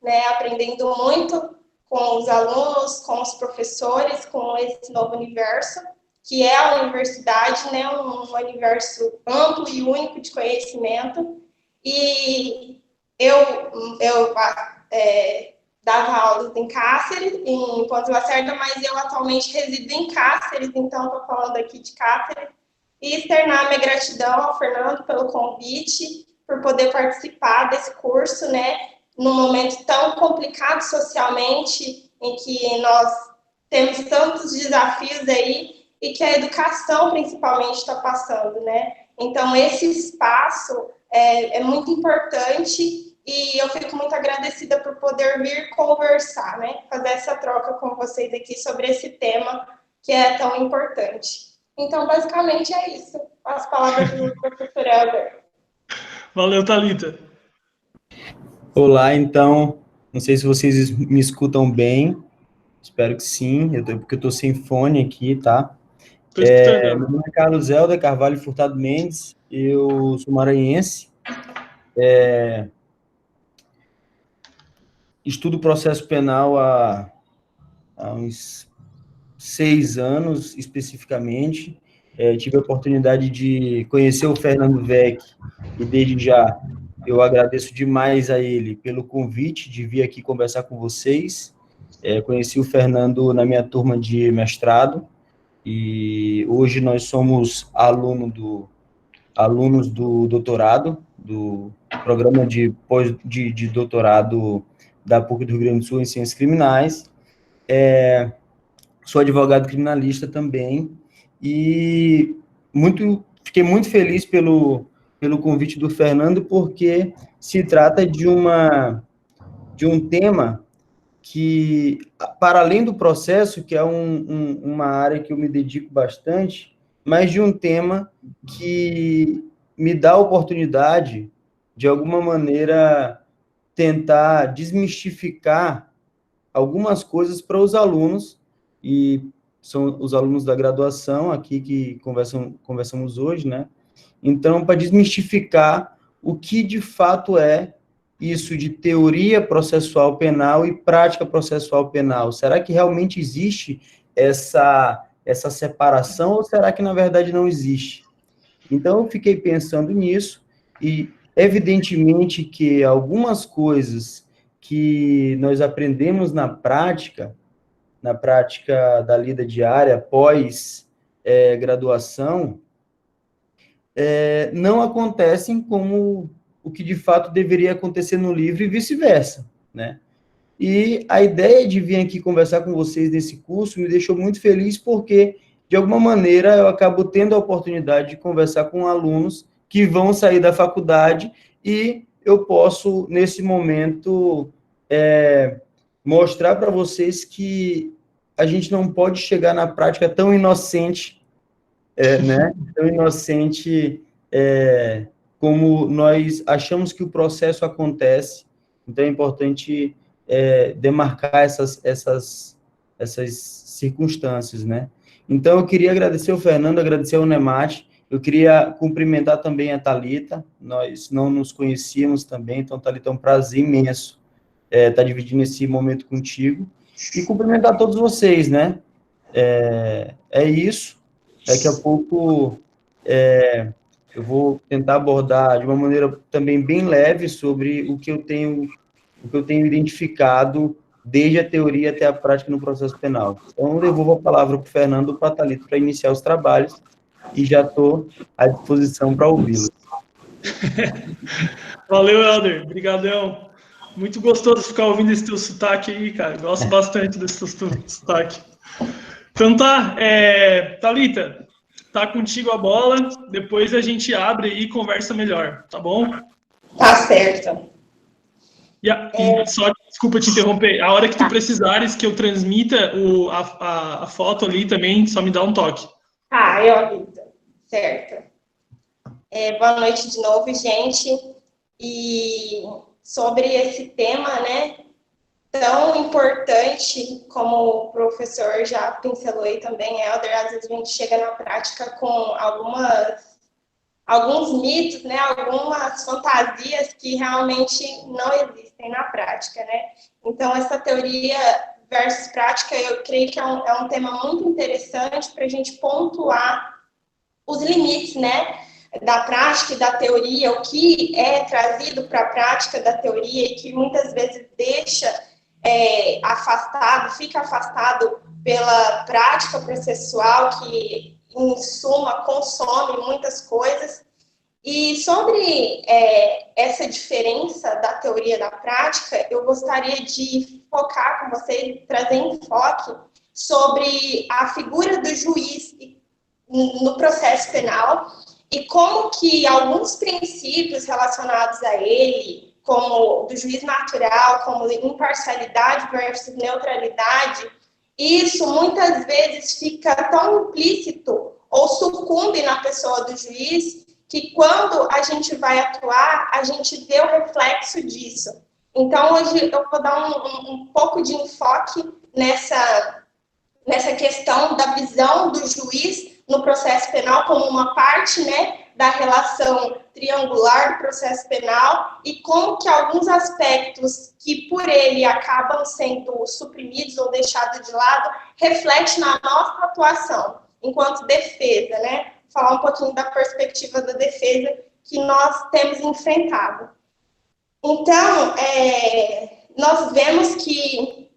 né, aprendendo muito com os alunos, com os professores, com esse novo universo, que é a universidade, né, um universo amplo e único de conhecimento. E eu dava aulas em Cáceres, em Ponta Lacerda, mas eu atualmente resido em Cáceres, então estou falando aqui de Cáceres. E externar minha gratidão ao Fernando pelo convite, por poder participar desse curso, né, num momento tão complicado socialmente, em que nós temos tantos desafios aí, e que a educação, principalmente, está passando, né? Então, esse espaço é muito importante e eu fico muito agradecida por poder vir conversar, né? Fazer essa troca com vocês aqui sobre esse tema que é tão importante. Então, basicamente, é isso. As palavras do professor Helder. Valeu, Thalita. Olá, então, não sei se vocês me escutam bem, espero que sim, porque eu estou sem fone aqui, tá? Estou escutando. Meu nome é Carlos Helder Carvalho Furtado Mendes, eu sou maranhense, estudo processo penal há uns 6 anos, especificamente. Tive a oportunidade de conhecer o Fernando Vec, e desde já eu agradeço demais a ele pelo convite de vir aqui conversar com vocês. Conheci o Fernando na minha turma de mestrado, e hoje nós somos alunos do doutorado, do programa de doutorado da PUC do Rio Grande do Sul em Ciências Criminais. Sou advogado criminalista também, e fiquei muito feliz pelo convite do Fernando, porque se trata de um tema que, para além do processo, que é uma área que eu me dedico bastante, mas de um tema que me dá a oportunidade, de alguma maneira, tentar desmistificar algumas coisas para os alunos, e são os alunos da graduação aqui que conversamos hoje, né? Então, para desmistificar o que de fato é isso de teoria processual penal e prática processual penal. Será que realmente existe essa separação, ou será que, na verdade, não existe? Então, eu fiquei pensando nisso, e, evidentemente, que algumas coisas que nós aprendemos na prática da lida diária, pós graduação, não acontecem como o que de fato deveria acontecer no livro e vice-versa, né? E a ideia de vir aqui conversar com vocês nesse curso me deixou muito feliz, porque, de alguma maneira, eu acabo tendo a oportunidade de conversar com alunos que vão sair da faculdade, e eu posso, nesse momento, mostrar para vocês que a gente não pode chegar na prática tão inocente, né? Tão inocente como nós achamos que o processo acontece. Então, é importante demarcar essas circunstâncias, né? Então, eu queria agradecer ao Fernando, agradecer ao Nemate, eu queria cumprimentar também a Thalita, nós não nos conhecíamos também, então, Thalita, é um prazer imenso estar dividindo esse momento contigo, e cumprimentar todos vocês, né? É isso. Daqui a pouco eu vou tentar abordar de uma maneira também bem leve sobre o que eu tenho identificado desde a teoria até a prática no processo penal. Então, eu devolvo a palavra para o Fernando, para a Thalita, para iniciar os trabalhos, e já estou à disposição para ouvi-lo. Valeu, Helder. Obrigadão. Muito gostoso ficar ouvindo esse teu sotaque aí, cara. Gosto bastante desse teu sotaque. Então tá, Thalita, tá contigo a bola, depois a gente abre e conversa melhor, tá bom? Tá certo. E só, desculpa te interromper, a hora que tu precisares que eu transmita a foto ali também, só me dá um toque. Tá, eu aviso. Certo. Boa noite de novo, gente. E sobre esse tema, né, tão importante, como o professor já pincelou aí também, Helder, às vezes a gente chega na prática com algumas alguns mitos, né, algumas fantasias que realmente não existem na prática, né? Então, essa teoria versus prática, eu creio que é um tema muito interessante para a gente pontuar os limites, né, da prática e da teoria, o que é trazido para a prática da teoria e que muitas vezes deixa fica afastado pela prática processual, que, em suma, consome muitas coisas. E sobre essa diferença da teoria e da prática, eu gostaria de focar com vocês, trazer enfoque sobre a figura do juiz no processo penal e como que alguns princípios relacionados a ele, como do juiz natural, como imparcialidade versus neutralidade, isso muitas vezes fica tão implícito ou sucumbe na pessoa do juiz que quando a gente vai atuar, a gente vê o reflexo disso. Então, hoje eu vou dar um pouco de enfoque nessa questão da visão do juiz no processo penal como uma parte, né, da relação triangular do processo penal e como que alguns aspectos que por ele acabam sendo suprimidos ou deixados de lado refletem na nossa atuação enquanto defesa, né? Falar um pouquinho da perspectiva da defesa que nós temos enfrentado. Então, nós vemos que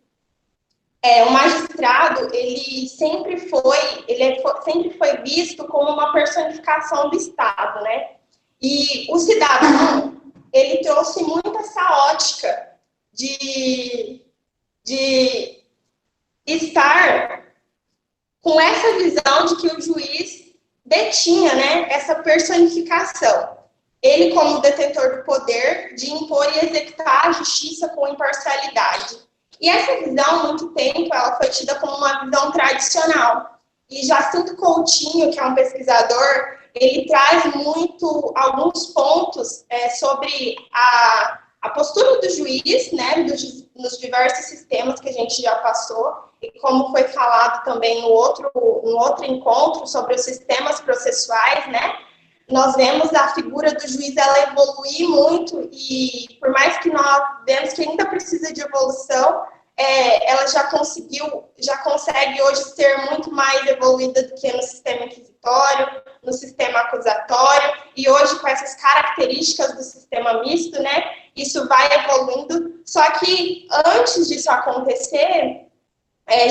o magistrado, ele sempre foi visto como uma personificação do Estado, né? E o cidadão, ele trouxe muito essa ótica de estar com essa visão de que o juiz detinha, né, essa personificação. Ele como detentor do poder de impor e executar a justiça com imparcialidade. E essa visão, há muito tempo, ela foi tida como uma visão tradicional. E Jacinto Coutinho, que é um pesquisador, ele traz alguns pontos sobre a postura do juiz, né, nos diversos sistemas que a gente já passou, e como foi falado também no outro encontro sobre os sistemas processuais, né, nós vemos a figura do juiz ela evoluir muito e por mais que nós vemos que ainda precisa de evolução, ela já consegue hoje ser muito mais evoluída do que no sistema inquisitório, no sistema acusatório, e hoje com essas características do sistema misto, né, isso vai evoluindo, só que antes disso acontecer,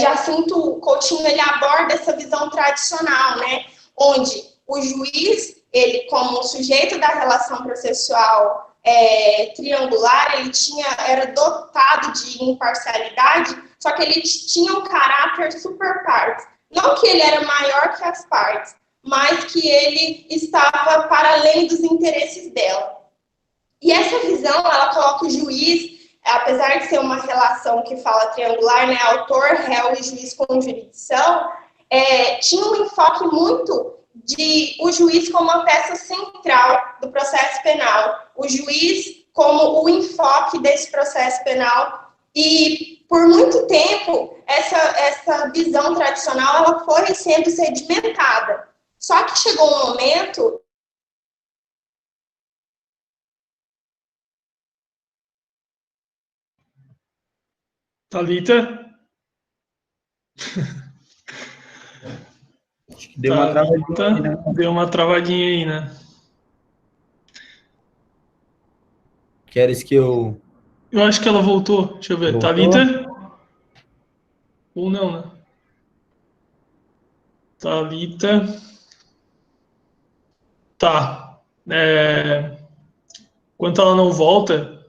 Jacinto Coutinho, ele aborda essa visão tradicional, né, onde o juiz, ele como sujeito da relação processual triangular, ele era dotado de imparcialidade, só que ele tinha um caráter super partes. Não que ele era maior que as partes, mas que ele estava para além dos interesses dela. E essa visão, ela coloca o juiz, apesar de ser uma relação que fala triangular, né, autor, réu e juiz com jurisdição, tinha um enfoque muito de o juiz como uma peça central do processo penal, o juiz como o enfoque desse processo penal, e por muito tempo essa visão tradicional ela foi sendo sedimentada. Só que chegou um momento Thalita? Acho que deu uma travadinha aí, né? Deu uma travadinha aí, né? Queres que eu... Eu acho que ela voltou. Deixa eu ver. Voltou? Thalita? Ou não, né? Thalita. Tá. Enquanto ela não volta,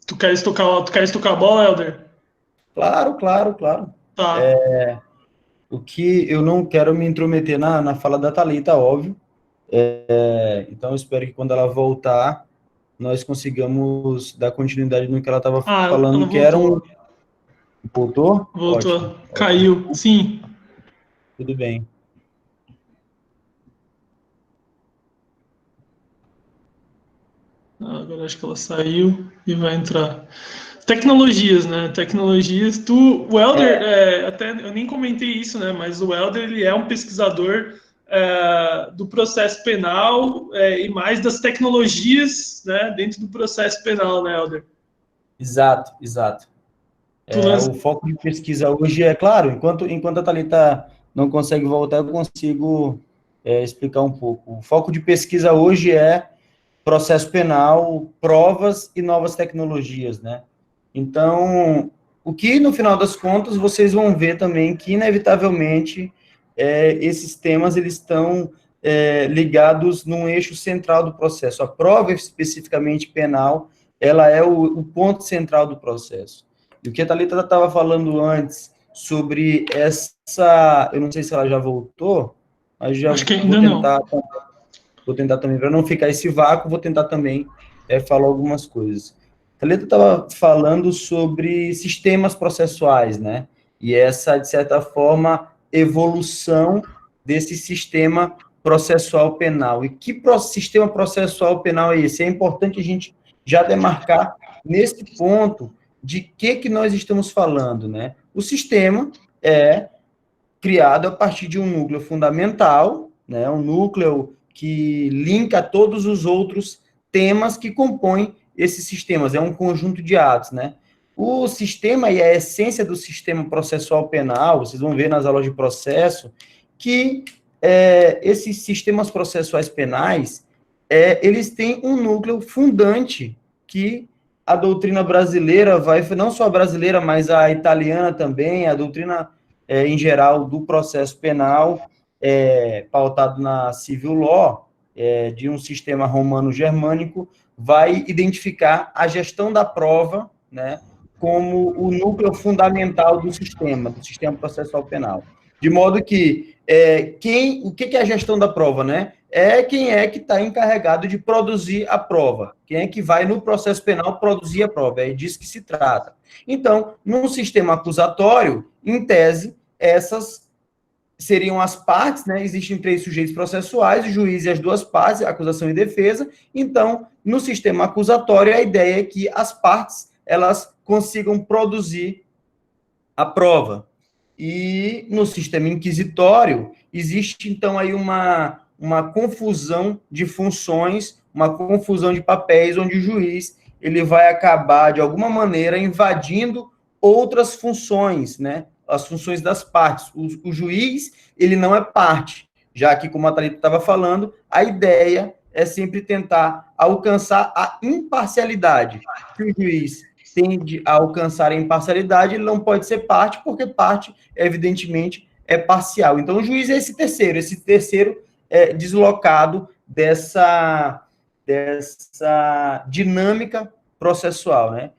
tu queres tocar a bola, Helder? Claro. Tá. O que eu não quero me intrometer na fala da Thalita, óbvio. Então, eu espero que quando ela voltar, nós consigamos dar continuidade no que ela estava falando, ela que era um... Voltou? Voltou. Ótimo. Caiu. Sim. Tudo bem. Agora acho que ela saiu e vai entrar. Tecnologias, né? Tecnologias. O Helder, até eu nem comentei isso, né? Mas o Helder, ele é um pesquisador do processo penal e mais das tecnologias, né, dentro do processo penal, né, Helder? Exato, exato. O foco de pesquisa hoje é, claro, enquanto a Thalita não consegue voltar, eu consigo explicar um pouco. O foco de pesquisa hoje é processo penal, provas e novas tecnologias, né? Então, o que, no final das contas, vocês vão ver também que, inevitavelmente, esses temas, eles estão ligados num eixo central do processo. A prova, especificamente penal, ela é o ponto central do processo. E o que a Thalita estava falando antes sobre essa... Eu não sei se ela já voltou, mas já Acho que ainda não. Vou tentar também, para não ficar esse vácuo, vou tentar também falar algumas coisas. A Thalita estava falando sobre sistemas processuais, né? E essa, de certa forma, evolução desse sistema processual penal. E que sistema processual penal é esse? É importante a gente já demarcar nesse ponto de que nós estamos falando, né? O sistema é criado a partir de um núcleo fundamental, né? Um núcleo que linka todos os outros temas que compõem esses sistemas, é um conjunto de atos, né? O sistema e a essência do sistema processual penal, vocês vão ver nas aulas de processo, que esses sistemas processuais penais, eles têm um núcleo fundante que a doutrina brasileira não só a brasileira, mas a italiana também, a doutrina em geral do processo penal, pautado na civil law, de um sistema romano-germânico, vai identificar a gestão da prova, né, como o núcleo fundamental do sistema processual penal. De modo que, o que é a gestão da prova, né? Quem é que está encarregado de produzir a prova, quem é que vai no processo penal produzir a prova, é disso que se trata. Então, num sistema acusatório, em tese, essas seriam as partes, né? Existem 3 sujeitos processuais, o juiz e as 2 partes, acusação e defesa. Então, no sistema acusatório, a ideia é que as partes, elas consigam produzir a prova. E no sistema inquisitório, existe, então, aí uma confusão de funções, uma confusão de papéis, onde o juiz ele vai acabar, de alguma maneira, invadindo outras funções, né? As funções das partes. O juiz, ele não é parte, já que, como a Thalita estava falando, a ideia é sempre tentar alcançar a imparcialidade. Que o juiz tende a alcançar a imparcialidade, ele não pode ser parte, porque parte, evidentemente, é parcial. Então, o juiz é esse terceiro deslocado dessa dinâmica processual, né?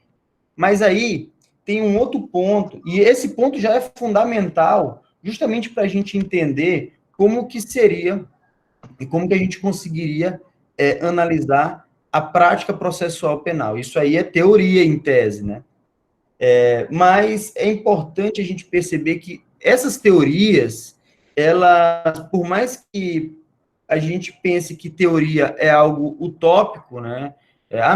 Mas aí tem um outro ponto, e esse ponto já é fundamental, justamente para a gente entender como que seria e como que a gente conseguiria analisar a prática processual penal. Isso aí é teoria em tese, né? Mas é importante a gente perceber que essas teorias, elas, por mais que a gente pense que teoria é algo utópico, né?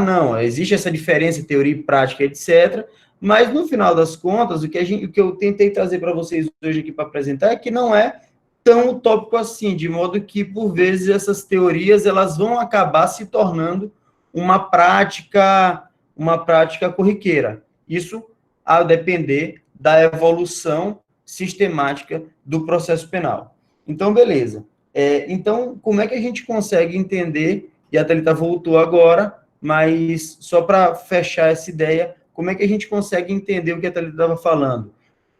Não, existe essa diferença, teoria e prática, etc., mas, no final das contas, o que eu tentei trazer para vocês hoje aqui para apresentar é que não é tão utópico assim, de modo que, por vezes, essas teorias elas vão acabar se tornando uma prática corriqueira. Isso a depender da evolução sistemática do processo penal. Então, beleza. Então, como é que a gente consegue entender, e a Thalita voltou agora, mas só para fechar essa ideia, como é que a gente consegue entender o que a Thalita estava falando?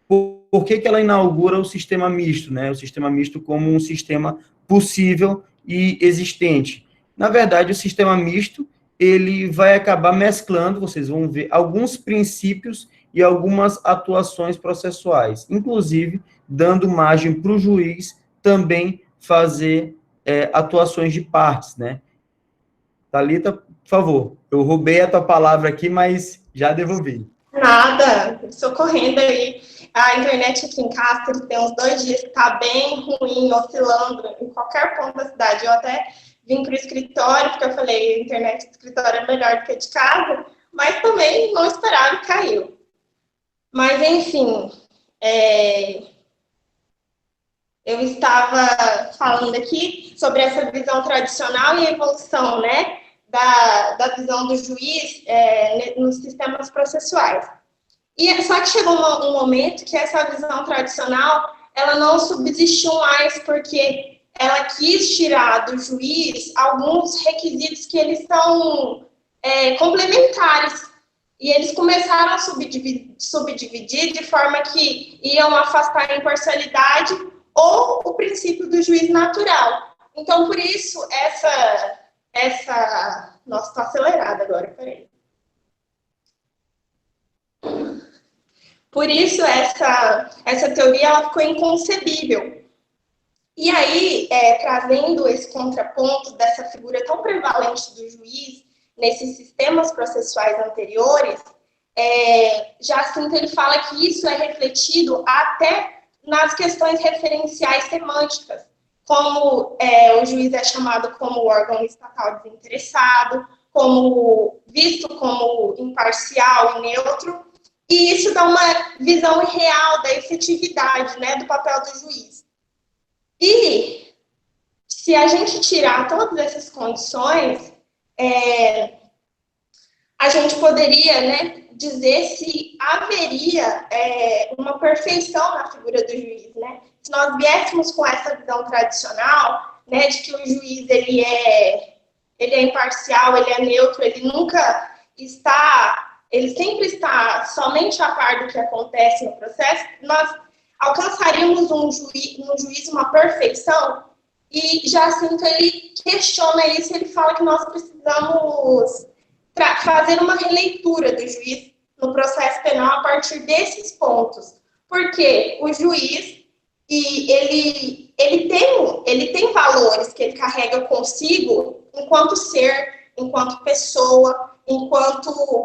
Por que ela inaugura o sistema misto, né? O sistema misto como um sistema possível e existente. Na verdade, o sistema misto, ele vai acabar mesclando, vocês vão ver, alguns princípios e algumas atuações processuais, inclusive dando margem para o juiz também fazer atuações de partes, né? Thalita, por favor, eu roubei a tua palavra aqui, mas já devolvi. Nada, estou correndo aí. A internet aqui em casa tem uns 2 dias que está bem ruim, oscilando em qualquer ponto da cidade. Eu até vim para o escritório, porque eu falei, a internet do escritório é melhor do que a de casa, mas também não esperava e caiu. Mas, enfim, Eu estava falando aqui sobre essa visão tradicional e a evolução, né, da visão do juiz nos sistemas processuais. E só que chegou um momento que essa visão tradicional ela não subsistiu mais, porque ela quis tirar do juiz alguns requisitos que eles são complementares. E eles começaram a subdividir de forma que iam afastar a imparcialidade ou o princípio do juiz natural. Então, por isso, Nossa, estou acelerada agora, peraí. Por isso, essa teoria ela ficou inconcebível. E aí, trazendo esse contraponto dessa figura tão prevalente do juiz nesses sistemas processuais anteriores, Jacinto ele fala que isso é refletido até nas questões referenciais semânticas, como o juiz é chamado como órgão estatal desinteressado, visto como imparcial e neutro, e isso dá uma visão real da efetividade, né, do papel do juiz. E se a gente tirar todas essas condições, a gente poderia, né, dizer se haveria uma perfeição na figura do juiz, né? Se nós viéssemos com essa visão tradicional, né, de que o juiz ele é imparcial, ele é neutro, ele sempre está somente a par do que acontece no processo, nós alcançaríamos no juiz uma perfeição. E Jacinto ele questiona isso, ele fala que nós precisamos fazer uma releitura do juiz no processo penal a partir desses pontos, porque o juiz ele tem valores que ele carrega consigo enquanto ser, enquanto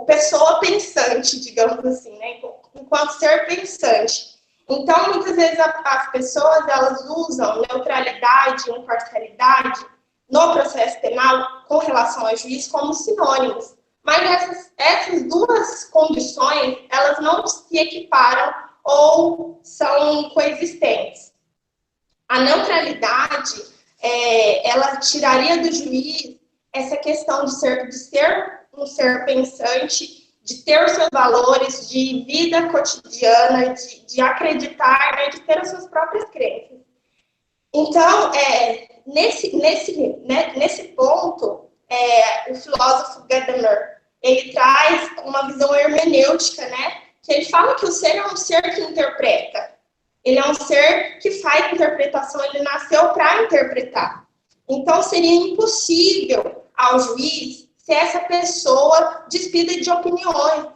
pessoa pensante, digamos assim, né? Enquanto ser pensante. Então, muitas vezes as pessoas elas usam neutralidade e imparcialidade no processo penal com relação ao juiz como sinônimos. Mas essas duas condições, elas não se equiparam ou são coexistentes. A neutralidade, ela tiraria do juiz essa questão de ser um ser pensante, de ter os seus valores de vida cotidiana, de acreditar, né, de ter as suas próprias crenças. Então, nesse ponto, o filósofo Gadamer, ele traz uma visão hermenêutica, né, que ele fala que o ser é um ser que interpreta. Ele é um ser que faz interpretação, ele nasceu para interpretar. Então, seria impossível ao juiz ser essa pessoa despida de opiniões,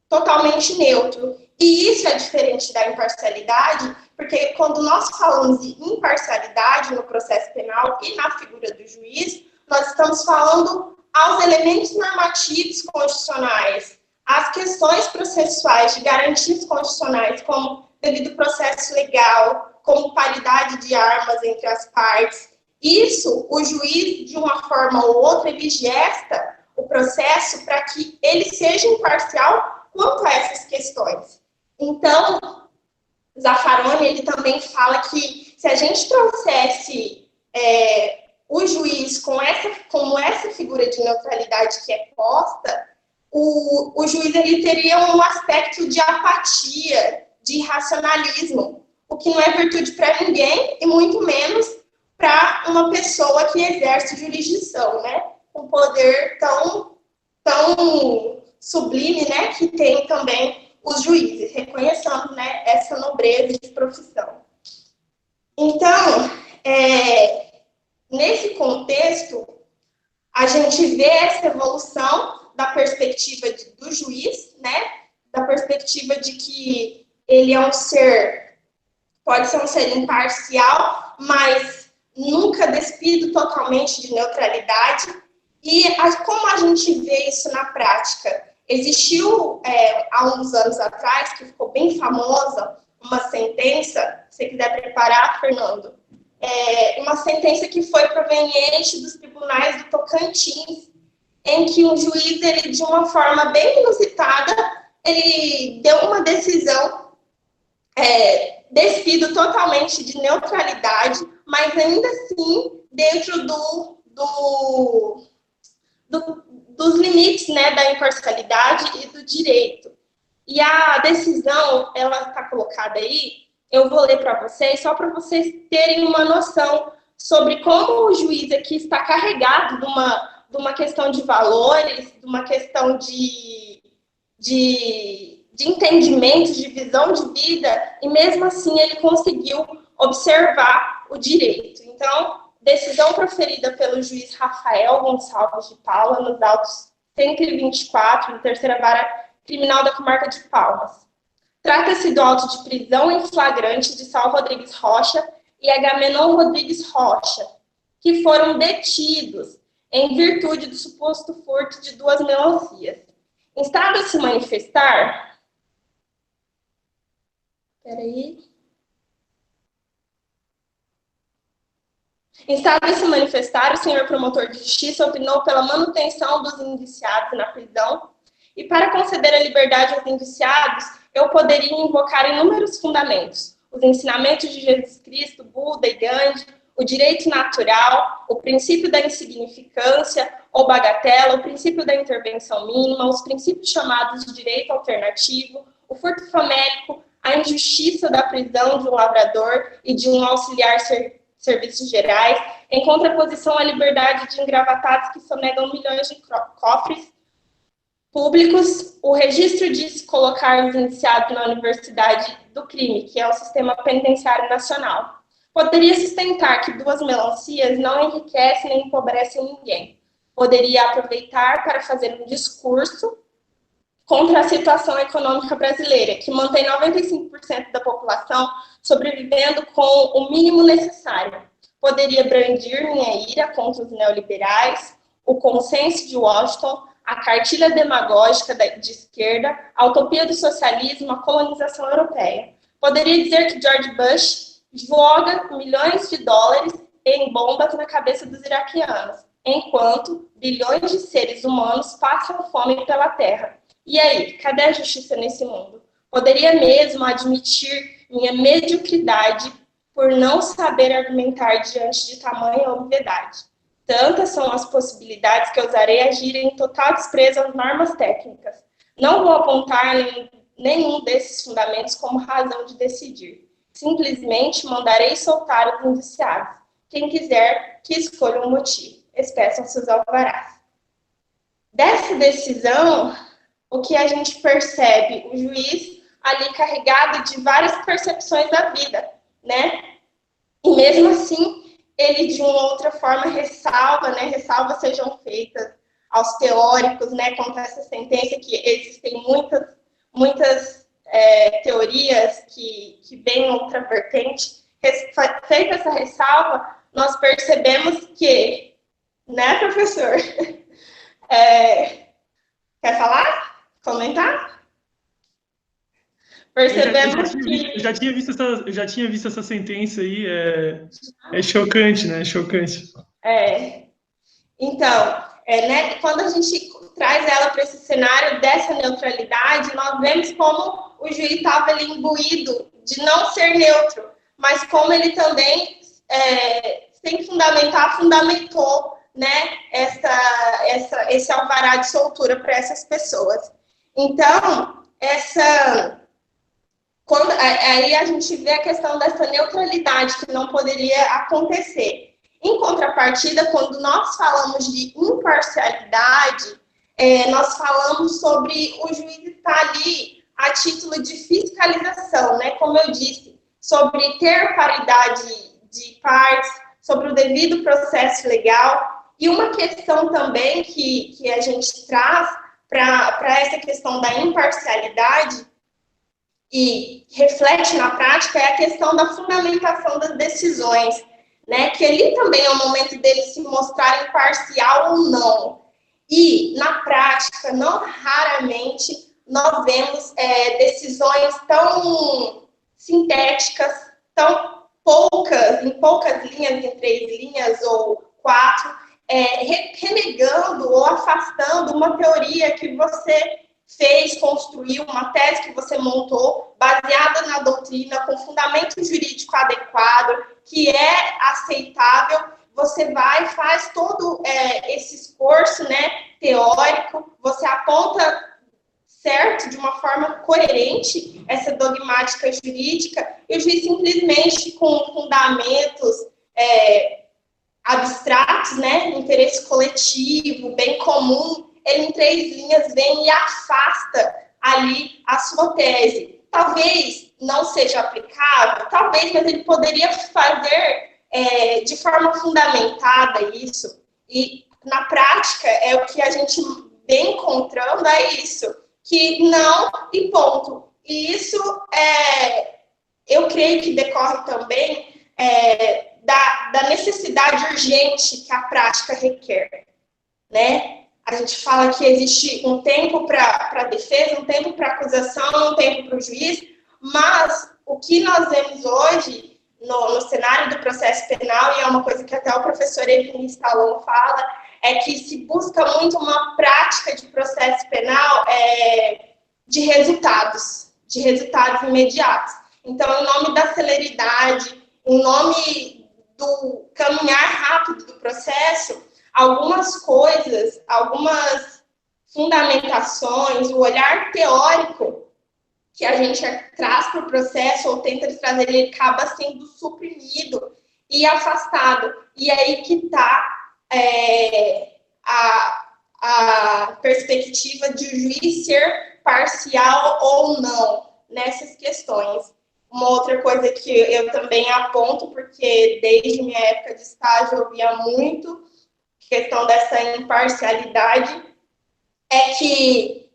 totalmente neutro. E isso é diferente da imparcialidade, porque quando nós falamos de imparcialidade no processo penal e na figura do juiz, nós estamos falando aos elementos normativos constitucionais, às questões processuais de garantias constitucionais, como devido processo legal, como paridade de armas entre as partes. Isso, o juiz, de uma forma ou outra, ele gesta o processo para que ele seja imparcial quanto a essas questões. Então, Zaffaroni, ele também fala que se a gente trouxesse o juiz como essa figura de neutralidade que é posta, o juiz ele teria um aspecto de apatia, de irracionalismo, o que não é virtude para ninguém e muito menos para uma pessoa que exerce jurisdição, né? Um poder tão sublime, né? Que tem também os juízes, reconhecendo, né, essa nobreza de profissão. Então, nesse contexto, a gente vê essa evolução da perspectiva do juiz, né? Da perspectiva de que ele é um ser, pode ser um ser imparcial, mas nunca despido totalmente de neutralidade. E como a gente vê isso na prática? Existiu, há uns anos atrás, que ficou bem famosa, uma sentença, se você quiser preparar, Fernando, uma sentença que foi proveniente dos tribunais do Tocantins, em que o juiz, ele, de uma forma bem inusitada, ele deu uma decisão despido totalmente de neutralidade, mas ainda assim dentro dos limites, né, da imparcialidade e do direito. E a decisão, ela está colocada aí, eu vou ler para vocês, só para vocês terem uma noção sobre como o juiz aqui está carregado de uma questão de valores, de uma questão de entendimento, de visão de vida, e mesmo assim ele conseguiu observar o direito. Então, decisão proferida pelo juiz Rafael Gonçalves de Paula, nos autos 124, da terceira vara criminal da comarca de Palmas. Trata-se do auto de prisão em flagrante de Sal Rodrigues Rocha e Agamenon Rodrigues Rocha, que foram detidos em virtude do suposto furto de 2 melancias. Instado a se manifestar... Instado a se manifestar, o senhor promotor de justiça opinou pela manutenção dos indiciados na prisão e para conceder a liberdade aos indiciados, eu poderia invocar inúmeros fundamentos, os ensinamentos de Jesus Cristo, Buda e Gandhi, o direito natural, o princípio da insignificância ou bagatela, o princípio da intervenção mínima, os princípios chamados de direito alternativo, o furto famélico, a injustiça da prisão de um lavrador e de um auxiliar serviços gerais, em contraposição à liberdade de engravatados que sonegam milhões de cofres públicos. O registro diz colocar os indiciados na Universidade do Crime, que é o Sistema Penitenciário Nacional. Poderia sustentar que 2 melancias não enriquecem nem empobrecem ninguém. Poderia aproveitar para fazer um discurso contra a situação econômica brasileira, que mantém 95% da população sobrevivendo com o mínimo necessário. Poderia brandir minha ira contra os neoliberais, o consenso de Washington, a cartilha demagógica de esquerda, a utopia do socialismo, a colonização europeia. Poderia dizer que George Bush joga milhões de dólares em bombas na cabeça dos iraquianos, enquanto bilhões de seres humanos passam fome pela terra. E aí, cadê a justiça nesse mundo? Poderia mesmo admitir minha mediocridade por não saber argumentar diante de tamanha obviedade. Tantas são as possibilidades que eu usarei agir em total desprezo às normas técnicas. Não vou apontar nenhum desses fundamentos como razão de decidir. Simplesmente mandarei soltar os indiciados. Quem quiser, que escolha um motivo. Espeçam seus alvarás. Dessa decisão, o que a gente percebe? O juiz ali carregado de várias percepções da vida, né? E mesmo assim, ele de uma outra forma ressalva, né? Ressalvas sejam feitas aos teóricos, né? Contra essa sentença, que existem muitas teorias que vêm outra vertente. Feita essa ressalva, nós percebemos que, né, professor? Quer falar? Comentar? Percebemos que... Eu já tinha visto essa sentença aí, é chocante, né? Chocante. Então, né, quando a gente traz ela para esse cenário dessa neutralidade, nós vemos como o juiz estava ali imbuído de não ser neutro, mas como ele também, sem fundamentar, fundamentou, né, esse alvará de soltura para essas pessoas. Então, aí a gente vê a questão dessa neutralidade que não poderia acontecer. Em contrapartida, quando nós falamos de imparcialidade, nós falamos sobre o juiz estar ali a título de fiscalização, né? Como eu disse, sobre ter paridade de partes, sobre o devido processo legal. E uma questão também que a gente traz para essa questão da imparcialidade e reflete na prática é a questão da fundamentação das decisões, né? Que ali também é o momento dele se mostrar imparcial ou não. E, na prática, não raramente, nós vemos decisões tão sintéticas, tão poucas, em poucas linhas, em 3 linhas ou 4, renegando ou afastando uma teoria que você construiu uma tese que você montou, baseada na doutrina, com fundamento jurídico adequado, que é aceitável, você vai, faz todo esse esforço, né, teórico, você aponta certo, de uma forma coerente, essa dogmática jurídica, e o juiz simplesmente com fundamentos abstratos, né, interesse coletivo, bem comum, ele em 3 linhas vem e afasta ali a sua tese. Talvez não seja aplicável, talvez, mas ele poderia fazer de forma fundamentada isso, e na prática é o que a gente vem encontrando, é isso, que não e ponto. E isso, eu creio que decorre também da necessidade urgente que a prática requer, né? A gente fala que existe um tempo para a defesa, um tempo para a acusação, um tempo para o juiz, mas o que nós vemos hoje no cenário do processo penal, e é uma coisa que até o professor Evini Stallone fala, é que se busca muito uma prática de processo penal de resultados imediatos. Então, em nome da celeridade, em nome do caminhar rápido do processo, algumas coisas, algumas fundamentações, o olhar teórico que a gente traz para o processo ou tenta trazer, ele acaba sendo suprimido e afastado. E aí que está a perspectiva de o juiz ser parcial ou não nessas questões. Uma outra coisa que eu também aponto, porque desde minha época de estágio eu via muito questão dessa imparcialidade, é que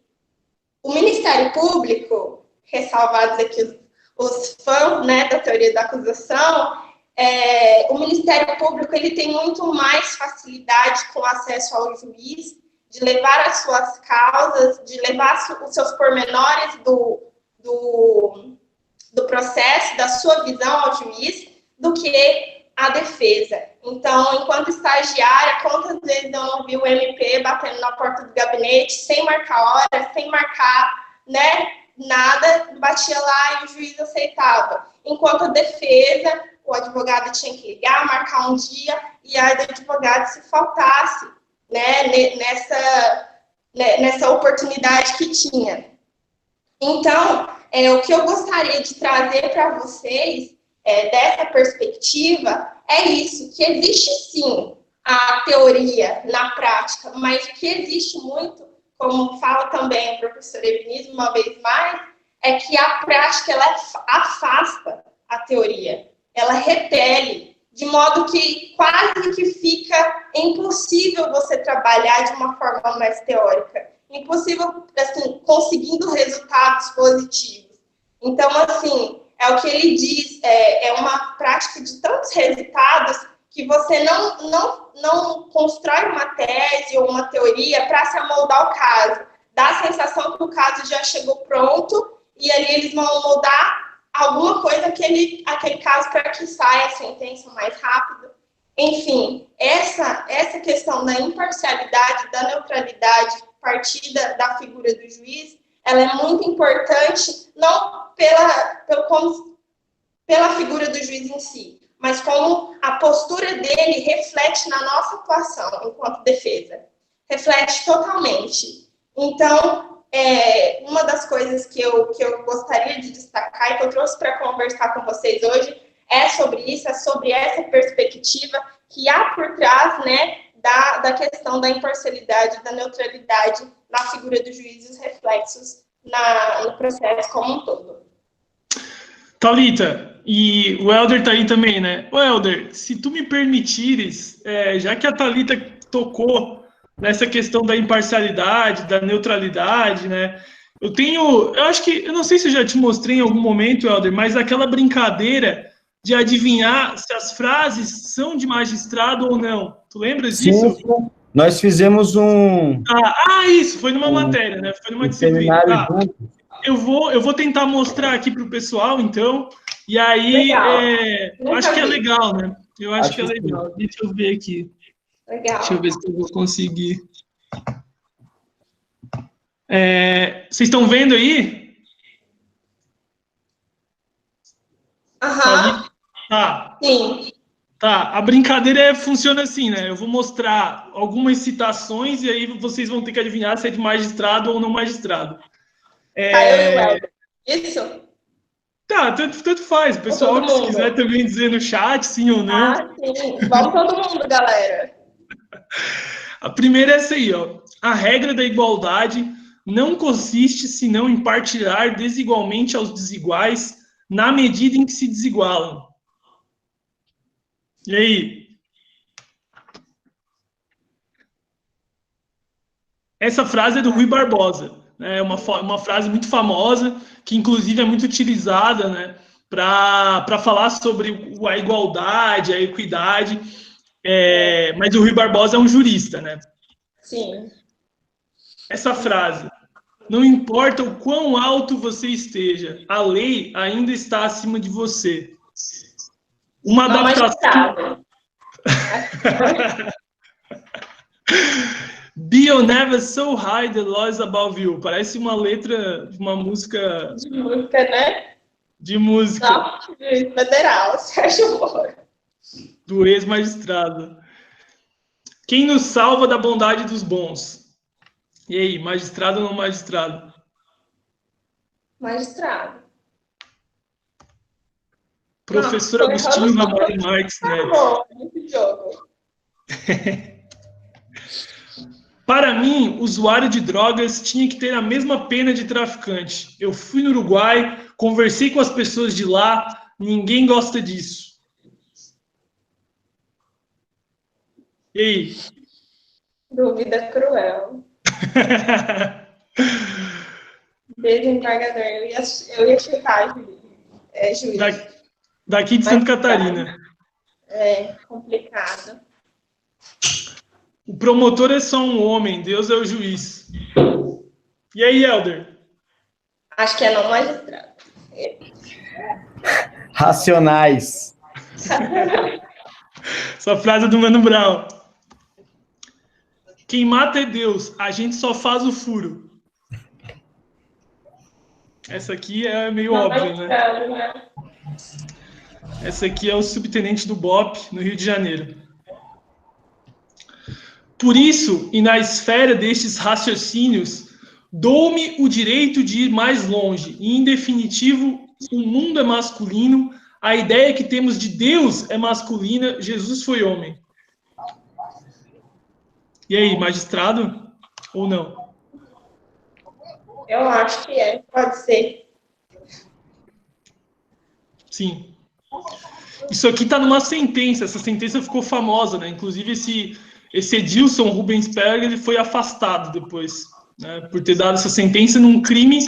o Ministério Público, ressalvados aqui os fãs, né, da teoria da acusação, o Ministério Público ele tem muito mais facilidade com acesso ao juiz, de levar as suas causas, de levar os seus pormenores do processo, da sua visão ao juiz, do que a defesa. Então, enquanto estagiária, quantas vezes eu não vi o MP batendo na porta do gabinete, sem marcar hora, sem marcar, né, nada, batia lá e o juiz aceitava. Enquanto a defesa, o advogado tinha que ligar, marcar um dia, e a do advogado se faltasse, né, nessa oportunidade que tinha. Então, o que eu gostaria de trazer para vocês, dessa perspectiva, é isso, que existe sim a teoria na prática, mas o que existe muito, como fala também o professor Evini, uma vez mais, é que a prática ela afasta a teoria, ela repele, de modo que quase que fica impossível você trabalhar de uma forma mais teórica, impossível, assim, conseguindo resultados positivos. Então, assim, é o que ele diz, é uma prática de tantos resultados que você não constrói uma tese ou uma teoria para se amoldar ao caso. Dá a sensação que o caso já chegou pronto e ali eles vão moldar alguma coisa aquele caso para que saia a sentença mais rápido. Enfim, essa questão da imparcialidade, da neutralidade, partida da figura do juiz, ela é muito importante, não pela figura do juiz em si, mas como a postura dele reflete na nossa atuação enquanto defesa. Reflete totalmente. Então, uma das coisas que eu gostaria de destacar e que eu trouxe para conversar com vocês hoje é sobre isso, é sobre essa perspectiva que há por trás, né, da questão da imparcialidade, da neutralidade na figura do juiz e os reflexos no processo como um todo. Thalita, e o Helder tá aí também, né? Ô Helder, se tu me permitires, já que a Thalita tocou nessa questão da imparcialidade, da neutralidade, né? Eu acho que, eu não sei se eu já te mostrei em algum momento, Helder, mas aquela brincadeira de adivinhar se as frases são de magistrado ou não. Tu lembras disso? Sim, nós fizemos isso, foi numa matéria, né? Foi numa disciplina. Eu vou tentar mostrar aqui para o pessoal, então, e aí acho que é legal, né? Eu acho que é legal. Deixa eu ver aqui. Legal. Deixa eu ver se eu vou conseguir. Vocês estão vendo aí? Aham. Tá. Sim. Tá, a brincadeira funciona assim, né? Eu vou mostrar algumas citações e aí vocês vão ter que adivinhar se é de magistrado ou não magistrado. Tá, eu e o Helder. Isso? Tá, tanto faz. O pessoal que se quiser também dizer no chat, sim ou não. Ah, sim. Vamos todo mundo, galera. A primeira é essa aí, ó. A regra da igualdade não consiste senão em partilhar desigualmente aos desiguais na medida em que se desigualam. E aí? Essa frase é do Rui Barbosa. É uma frase muito famosa, que inclusive é muito utilizada, né, para falar sobre a igualdade, a equidade. Mas o Rui Barbosa é um jurista, né? Sim. Essa frase: não importa o quão alto você esteja, a lei ainda está acima de você. Uma adaptação. Be or never so high, the law is above you. Parece uma letra de uma música. De música, né? De música. Nossa, federal, Sérgio Moro. Do ex-magistrado. Quem nos salva da bondade dos bons? E aí, magistrado ou não magistrado? Magistrado. Professor Agostinho Ramalho Marques Neves. Muito jogo. Para mim, usuário de drogas tinha que ter a mesma pena de traficante. Eu fui no Uruguai, conversei com as pessoas de lá, ninguém gosta disso. E aí? Dúvida cruel. Desembargador, eu ia chutar, juiz. Daqui de Santa Catarina. É complicado. O promotor é só um homem, Deus é o juiz. E aí, Helder? Acho que é não magistrado. Racionais. Essa frase é do Mano Brown. Quem mata é Deus, a gente só faz o furo. Essa aqui é meio óbvia, né? Essa aqui é o subtenente do BOP, no Rio de Janeiro. Por isso, e na esfera destes raciocínios, dou-me o direito de ir mais longe. E, em definitivo, o mundo é masculino, a ideia que temos de Deus é masculina, Jesus foi homem. E aí, magistrado ou não? Eu acho que é, pode ser. Sim. Isso aqui está numa sentença, essa sentença ficou famosa, né? Inclusive, esse Edilson Rubensberg, ele foi afastado depois, né, por ter dado essa sentença num crime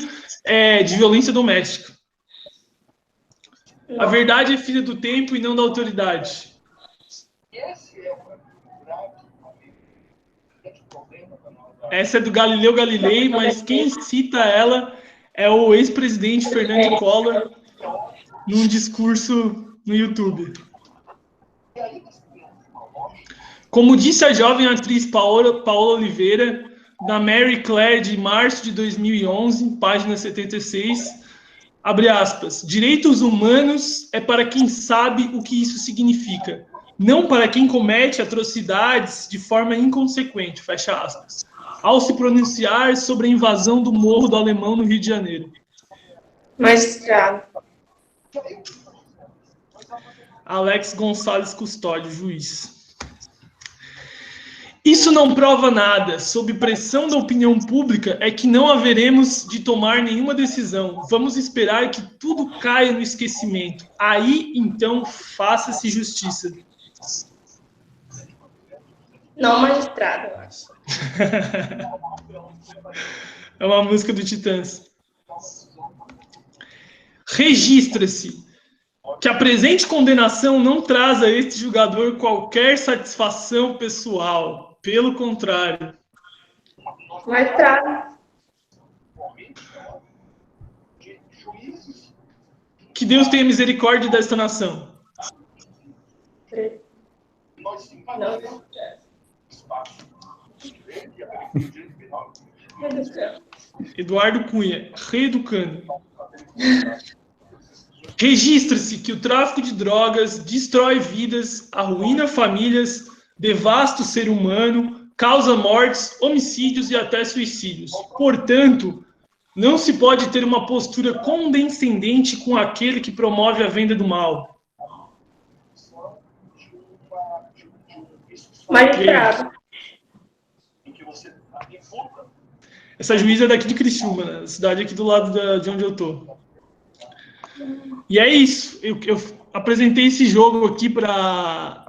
de violência doméstica. A verdade é filha do tempo e não da autoridade. Essa é do Galileu Galilei, mas quem cita ela é o ex-presidente Fernando Collor num discurso no YouTube. Como disse a jovem atriz Paola Oliveira, na Mary Claire de março de 2011, página 76, abre aspas, direitos humanos é para quem sabe o que isso significa, não para quem comete atrocidades de forma inconsequente, fecha aspas, ao se pronunciar sobre a invasão do Morro do Alemão no Rio de Janeiro. Magistrado. Alex Gonçalves Custódio, juiz. Isso não prova nada. Sob pressão da opinião pública, é que não haveremos de tomar nenhuma decisão. Vamos esperar que tudo caia no esquecimento. Aí, então, faça-se justiça. Não magistrado, eu acho. É uma música do Titãs. Registra-se que a presente condenação não traz a este julgador qualquer satisfação pessoal. Pelo contrário. Magistrado. Que Deus tenha misericórdia desta nação. Eduardo Cunha, reeducando. Registra-se que o tráfico de drogas destrói vidas, arruína famílias, devasta o ser humano, causa mortes, homicídios e até suicídios. Portanto, não se pode ter uma postura condescendente com aquele que promove a venda do mal. Magistrado. Essa juíza é daqui de Criciúma, né? Cidade aqui do lado de onde eu tô. E é isso. Eu apresentei esse jogo aqui para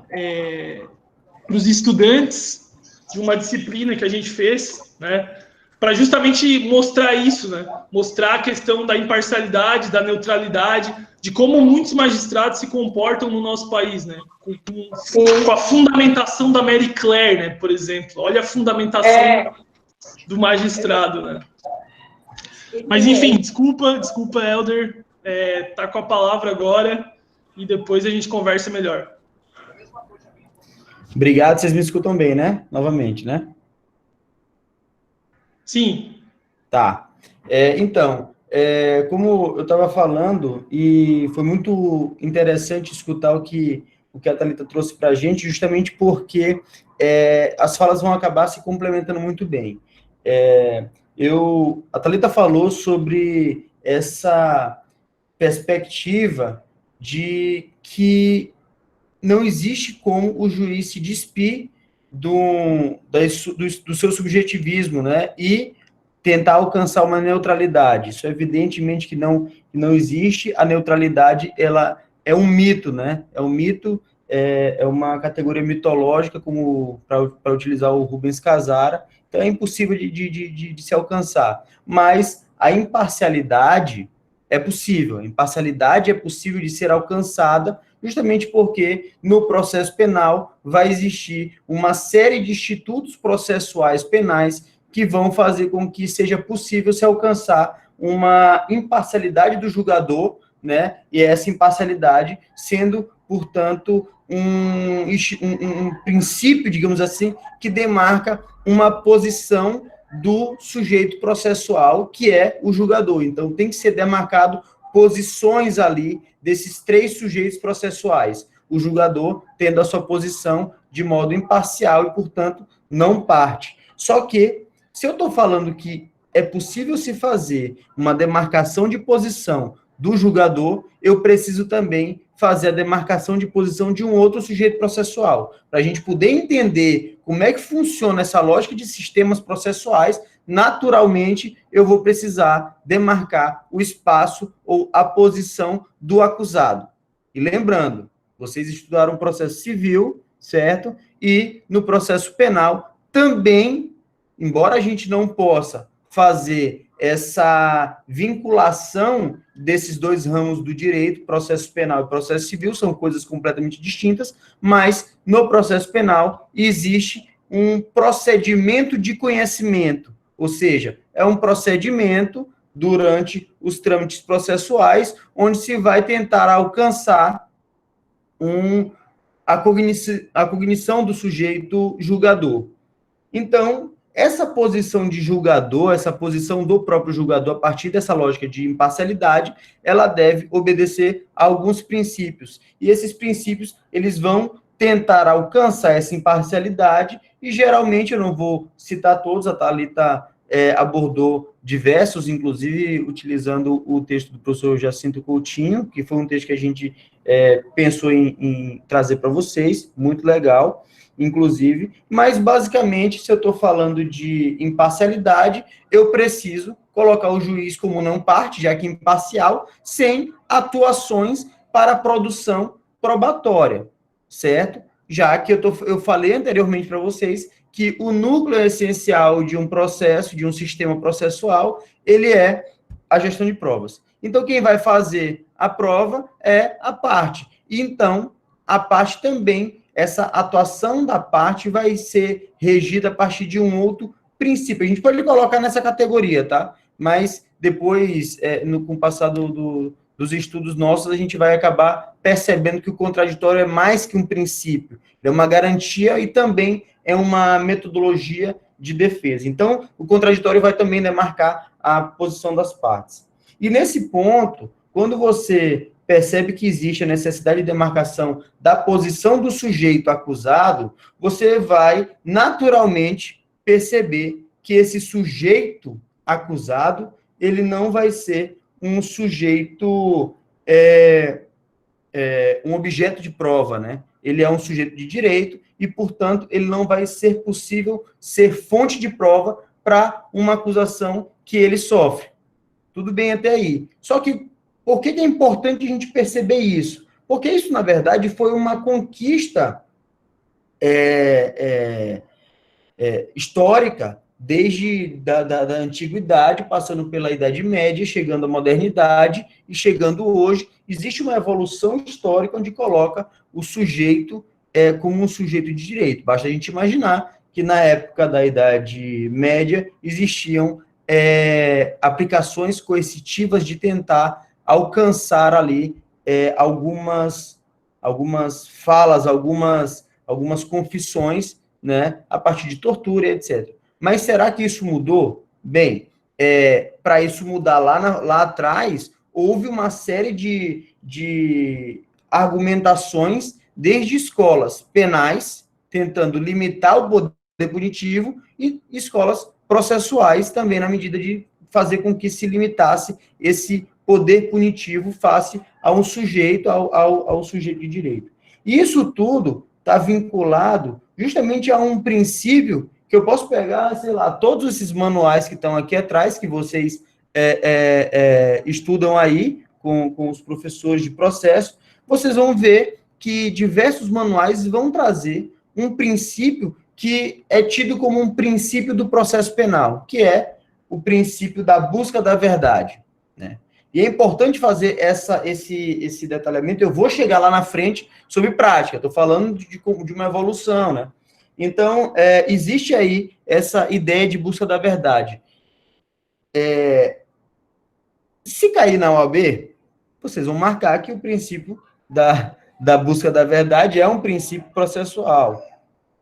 os estudantes de uma disciplina que a gente fez, né? Para justamente mostrar isso, né? Mostrar a questão da imparcialidade, da neutralidade, de como muitos magistrados se comportam no nosso país, né? Com a fundamentação da Mary Claire, né? Por exemplo. Olha a fundamentação do magistrado, né? Mas, enfim, desculpa, Helder. Tá com a palavra agora e depois a gente conversa melhor. Obrigado, vocês me escutam bem, né? Novamente, né? Sim. Tá. Então, como eu estava falando, e foi muito interessante escutar o que a Thalita trouxe para a gente, justamente porque as falas vão acabar se complementando muito bem. A Thalita falou sobre essa perspectiva de que não existe como o juiz se despir do seu subjetivismo, né, e tentar alcançar uma neutralidade. Isso evidentemente que não existe. A neutralidade, ela é um mito, né, é um mito, é uma categoria mitológica, como para utilizar o Rubens Casara, então é impossível de se alcançar. Mas a imparcialidade é possível, a imparcialidade é possível de ser alcançada, justamente porque no processo penal vai existir uma série de institutos processuais penais que vão fazer com que seja possível se alcançar uma imparcialidade do julgador, né? E essa imparcialidade sendo, portanto, um princípio, digamos assim, que demarca uma posição do sujeito processual, que é o julgador. Então, tem que ser demarcado posições ali desses três sujeitos processuais. O julgador tendo a sua posição de modo imparcial e, portanto, não parte. Só que, se eu estou falando que é possível se fazer uma demarcação de posição do julgador, eu preciso também fazer a demarcação de posição de um outro sujeito processual. Para a gente poder entender como é que funciona essa lógica de sistemas processuais, naturalmente, eu vou precisar demarcar o espaço ou a posição do acusado. E lembrando, vocês estudaram processo civil, certo? E no processo penal também, embora a gente não possa fazer essa vinculação desses dois ramos do direito, processo penal e processo civil, são coisas completamente distintas, mas no processo penal existe um procedimento de conhecimento, ou seja, é um procedimento durante os trâmites processuais, onde se vai tentar alcançar a cognição do sujeito julgador. Então, essa posição de julgador, essa posição do próprio julgador, a partir dessa lógica de imparcialidade, ela deve obedecer a alguns princípios. E esses princípios, eles vão tentar alcançar essa imparcialidade, e geralmente, eu não vou citar todos, a Thalita abordou diversos, inclusive utilizando o texto do professor Jacinto Coutinho, que foi um texto que a gente pensou em trazer para vocês, muito legal, inclusive, mas basicamente, se eu estou falando de imparcialidade, eu preciso colocar o juiz como não parte, já que imparcial, sem atuações para produção probatória, certo? Já que eu falei anteriormente para vocês que o núcleo essencial de um processo, de um sistema processual, ele é a gestão de provas. Então, quem vai fazer a prova é a parte. Então, a parte também, essa atuação da parte vai ser regida a partir de um outro princípio. A gente pode colocar nessa categoria, tá? Mas depois, com o passar dos estudos nossos, a gente vai acabar percebendo que o contraditório é mais que um princípio, é uma garantia e também é uma metodologia de defesa. Então, o contraditório vai também demarcar a posição das partes. E nesse ponto, quando você percebe que existe a necessidade de demarcação da posição do sujeito acusado, você vai naturalmente perceber que esse sujeito acusado, ele não vai ser um sujeito, um objeto de prova, né? Ele é um sujeito de direito e, portanto, ele não vai ser possível ser fonte de prova para uma acusação que ele sofre. Tudo bem até aí. Só que, por que é importante a gente perceber isso? Porque isso, na verdade, foi uma conquista histórica, desde da antiguidade, passando pela Idade Média, chegando à modernidade e chegando hoje. Existe uma evolução histórica onde coloca o sujeito como um sujeito de direito. Basta a gente imaginar que na época da Idade Média existiam aplicações coercitivas de tentar alcançar ali algumas falas, algumas confissões, né, a partir de tortura, etc. Mas será que isso mudou? Bem, para isso mudar lá atrás, houve uma série de argumentações, desde escolas penais, tentando limitar o poder punitivo, e escolas processuais também, na medida de fazer com que se limitasse esse poder punitivo face a um sujeito, ao sujeito de direito. E isso tudo está vinculado justamente a um princípio que eu posso pegar, sei lá, todos esses manuais que estão aqui atrás, que vocês estudam aí com os professores de processo, vocês vão ver que diversos manuais vão trazer um princípio que é tido como um princípio do processo penal, que é o princípio da busca da verdade, né? E é importante fazer esse detalhamento. Eu vou chegar lá na frente sobre prática, estou falando de uma evolução, né? Então, existe aí essa ideia de busca da verdade. Se cair na OAB, vocês vão marcar que o princípio da busca da verdade é um princípio processual.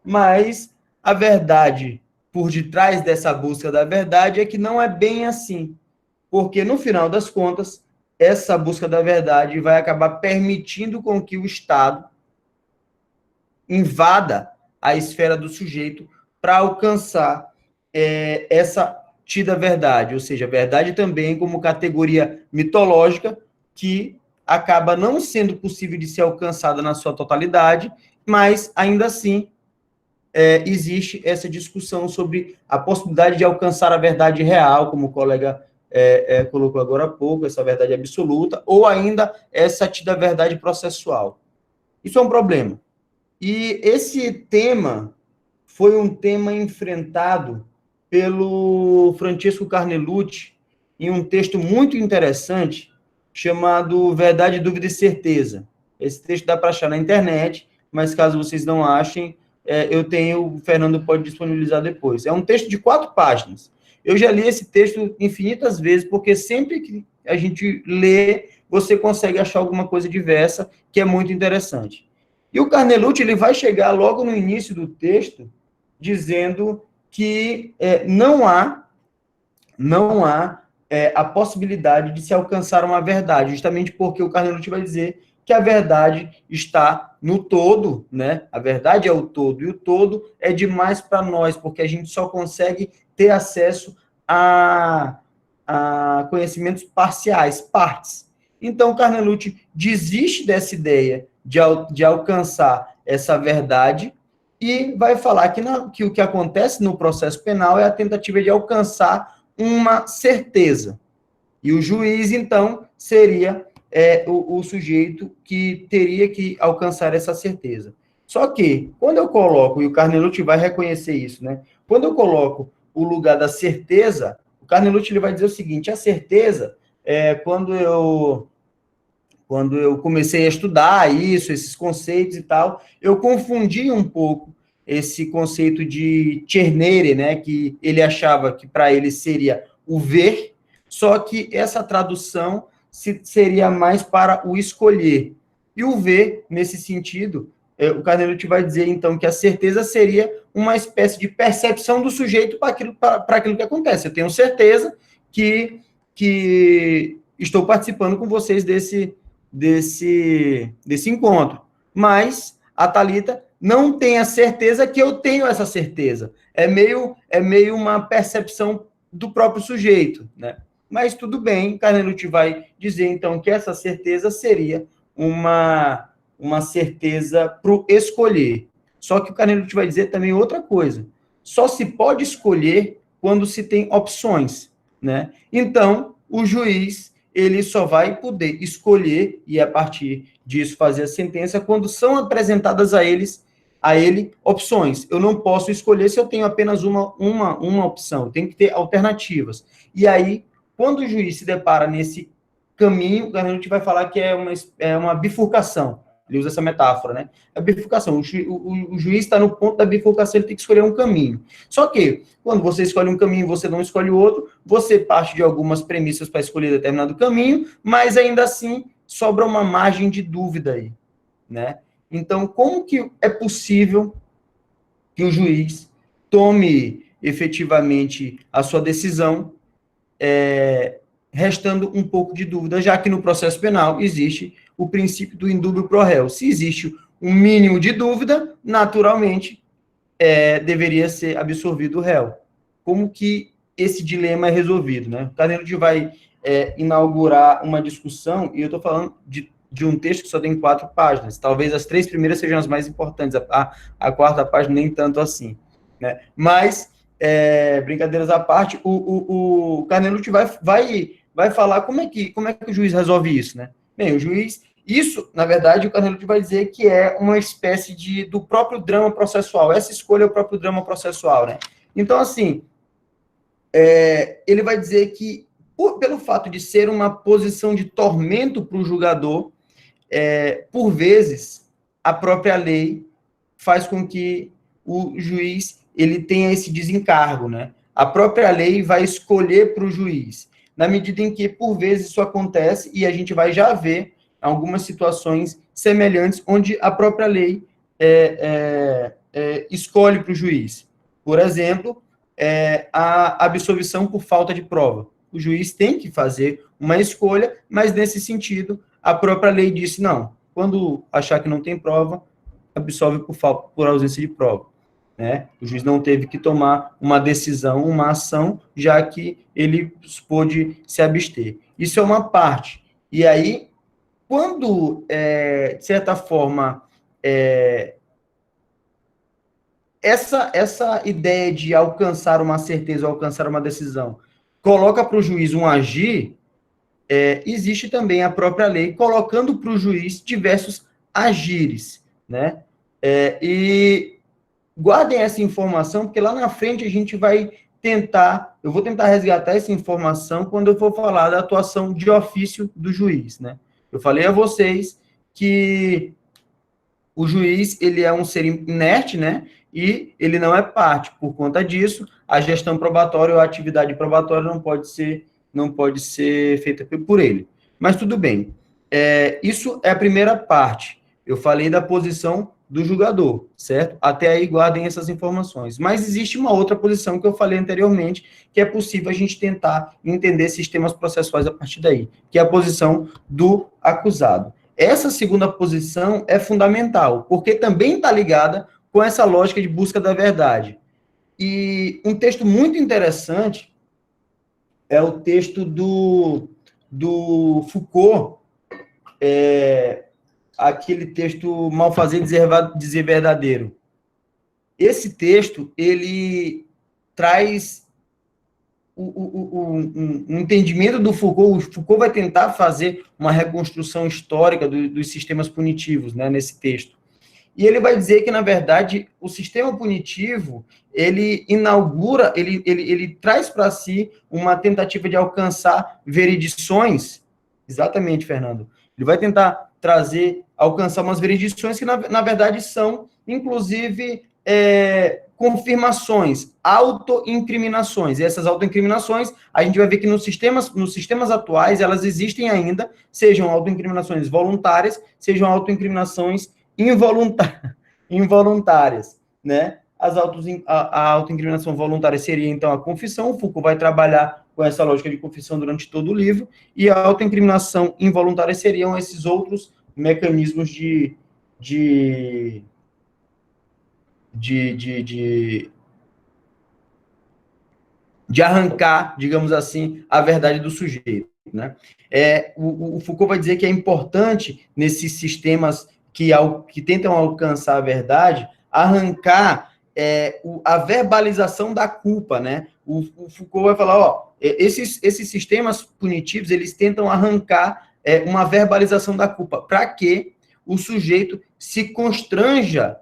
Mas a verdade por detrás dessa busca da verdade é que não é bem assim. Porque, no final das contas, essa busca da verdade vai acabar permitindo com que o Estado invada a esfera do sujeito para alcançar essa tida verdade, ou seja, a verdade também como categoria mitológica que acaba não sendo possível de ser alcançada na sua totalidade, mas, ainda assim, existe essa discussão sobre a possibilidade de alcançar a verdade real, como o colega colocou agora há pouco, essa verdade absoluta, ou ainda essa tida verdade processual. Isso é um problema. E esse tema foi um tema enfrentado pelo Francesco Carnelucci em um texto muito interessante chamado Verdade, Dúvida e Certeza. Esse texto dá para achar na internet, mas caso vocês não achem, o Fernando pode disponibilizar depois. É um texto de 4 páginas. Eu já li esse texto infinitas vezes, porque sempre que a gente lê, você consegue achar alguma coisa diversa, que é muito interessante. E o Carnelucci, ele vai chegar logo no início do texto, dizendo que não há a possibilidade de se alcançar uma verdade, justamente porque o Carnelucci vai dizer que a verdade está no todo, né? A verdade é o todo, e o todo é demais para nós, porque a gente só consegue ter acesso a conhecimentos parciais, partes. Então, Carnelucci desiste dessa ideia de alcançar essa verdade e vai falar que o que acontece no processo penal é a tentativa de alcançar uma certeza. E o juiz, então, seria o sujeito que teria que alcançar essa certeza. Só que, quando eu coloco, e o Carnelucci vai reconhecer isso, né? Quando eu coloco o lugar da certeza, o Carnelucci ele vai dizer o seguinte: a certeza, quando eu comecei a estudar isso, esses conceitos e tal, eu confundi um pouco esse conceito de Cernere, né, que ele achava que para ele seria o ver, só que essa tradução seria mais para o escolher. E o ver, nesse sentido, o Carnelucci vai dizer, então, que a certeza seria uma espécie de percepção do sujeito para aquilo que acontece. Eu tenho certeza que estou participando com vocês desse encontro. Mas a Thalita não tem a certeza que eu tenho essa certeza. É meio uma percepção do próprio sujeito, né? Mas tudo bem, Carnelucci vai dizer, então, que essa certeza seria uma certeza para o escolher. Só que o Carnelucci vai dizer também outra coisa. Só se pode escolher quando se tem opções, né? Então, o juiz, ele só vai poder escolher, e a partir disso fazer a sentença, quando são apresentadas a ele opções. Eu não posso escolher se eu tenho apenas uma opção, tem que ter alternativas. E aí, quando o juiz se depara nesse caminho, a gente vai falar que é uma bifurcação. Ele usa essa metáfora, né? A bifurcação. O juiz está no ponto da bifurcação, ele tem que escolher um caminho. Só que, quando você escolhe um caminho e você não escolhe o outro, você parte de algumas premissas para escolher determinado caminho, mas ainda assim sobra uma margem de dúvida aí, né? Então, como que é possível que o juiz tome efetivamente a sua decisão, restando um pouco de dúvida, já que no processo penal existe o princípio do indúbio pro réu. Se existe um mínimo de dúvida, naturalmente, deveria ser absolvido o réu. Como que esse dilema é resolvido, né? O Carnelucci vai inaugurar uma discussão, e eu estou falando de um texto que só tem 4 páginas. Talvez as 3 primeiras sejam as mais importantes, a quarta página nem tanto assim, né? Mas, brincadeiras à parte, o Carnelucci vai falar como é que o juiz resolve isso, né? Bem, o juiz, isso, na verdade, o Carnelucci vai dizer que é uma espécie do próprio drama processual. Essa escolha é o próprio drama processual, né? Então, assim, ele vai dizer que, pelo fato de ser uma posição de tormento para o julgador, por vezes, a própria lei faz com que o juiz ele tenha esse desencargo, né? A própria lei vai escolher para o juiz, na medida em que, por vezes, isso acontece, e a gente vai já ver algumas situações semelhantes, onde a própria lei escolhe para o juiz. Por exemplo, a absolvição por falta de prova. O juiz tem que fazer uma escolha, mas, nesse sentido, a própria lei disse, não, quando achar que não tem prova, absolve por ausência de prova, né? O juiz não teve que tomar uma decisão, uma ação, já que ele pôde se abster. Isso é uma parte. E aí, quando, de certa forma, essa ideia de alcançar uma certeza, alcançar uma decisão, coloca para o juiz um agir, existe também a própria lei colocando para o juiz diversos agires, né? E guardem essa informação, porque lá na frente a gente vai eu vou tentar resgatar essa informação quando eu for falar da atuação de ofício do juiz, né? Eu falei a vocês que o juiz, ele é um ser inerte, né? E ele não é parte. Por conta disso, a gestão probatória ou a atividade probatória não pode ser feita por ele. Mas tudo bem. Isso é a primeira parte. Eu falei da posição do julgador, certo? Até aí guardem essas informações. Mas existe uma outra posição que eu falei anteriormente, que é possível a gente tentar entender sistemas processuais a partir daí, que é a posição do acusado. Essa segunda posição é fundamental, porque também está ligada com essa lógica de busca da verdade. E um texto muito interessante é o texto do Foucault, aquele texto Malfazer dizer verdadeiro. Esse texto, ele traz um entendimento do Foucault. O Foucault vai tentar fazer uma reconstrução histórica dos sistemas punitivos, né, nesse texto. E ele vai dizer que, na verdade, o sistema punitivo, ele inaugura, ele traz para si uma tentativa de alcançar veridições. Exatamente, Fernando. Ele vai tentar alcançar umas veridições que, na verdade, são, inclusive, confirmações, autoincriminações. E essas autoincriminações, a gente vai ver que nos sistemas atuais, elas existem ainda, sejam autoincriminações voluntárias, sejam autoincriminações involuntárias, né? A autoincriminação voluntária seria, então, a confissão. O Foucault vai trabalhar com essa lógica de confissão durante todo o livro, e a autoincriminação involuntária seriam esses outros mecanismos de arrancar, digamos assim, a verdade do sujeito, né? O Foucault vai dizer que é importante, nesses sistemas que tentam alcançar a verdade, arrancar a verbalização da culpa, né? O Foucault vai falar, esses sistemas punitivos, eles tentam arrancar uma verbalização da culpa, para que o sujeito se constranja,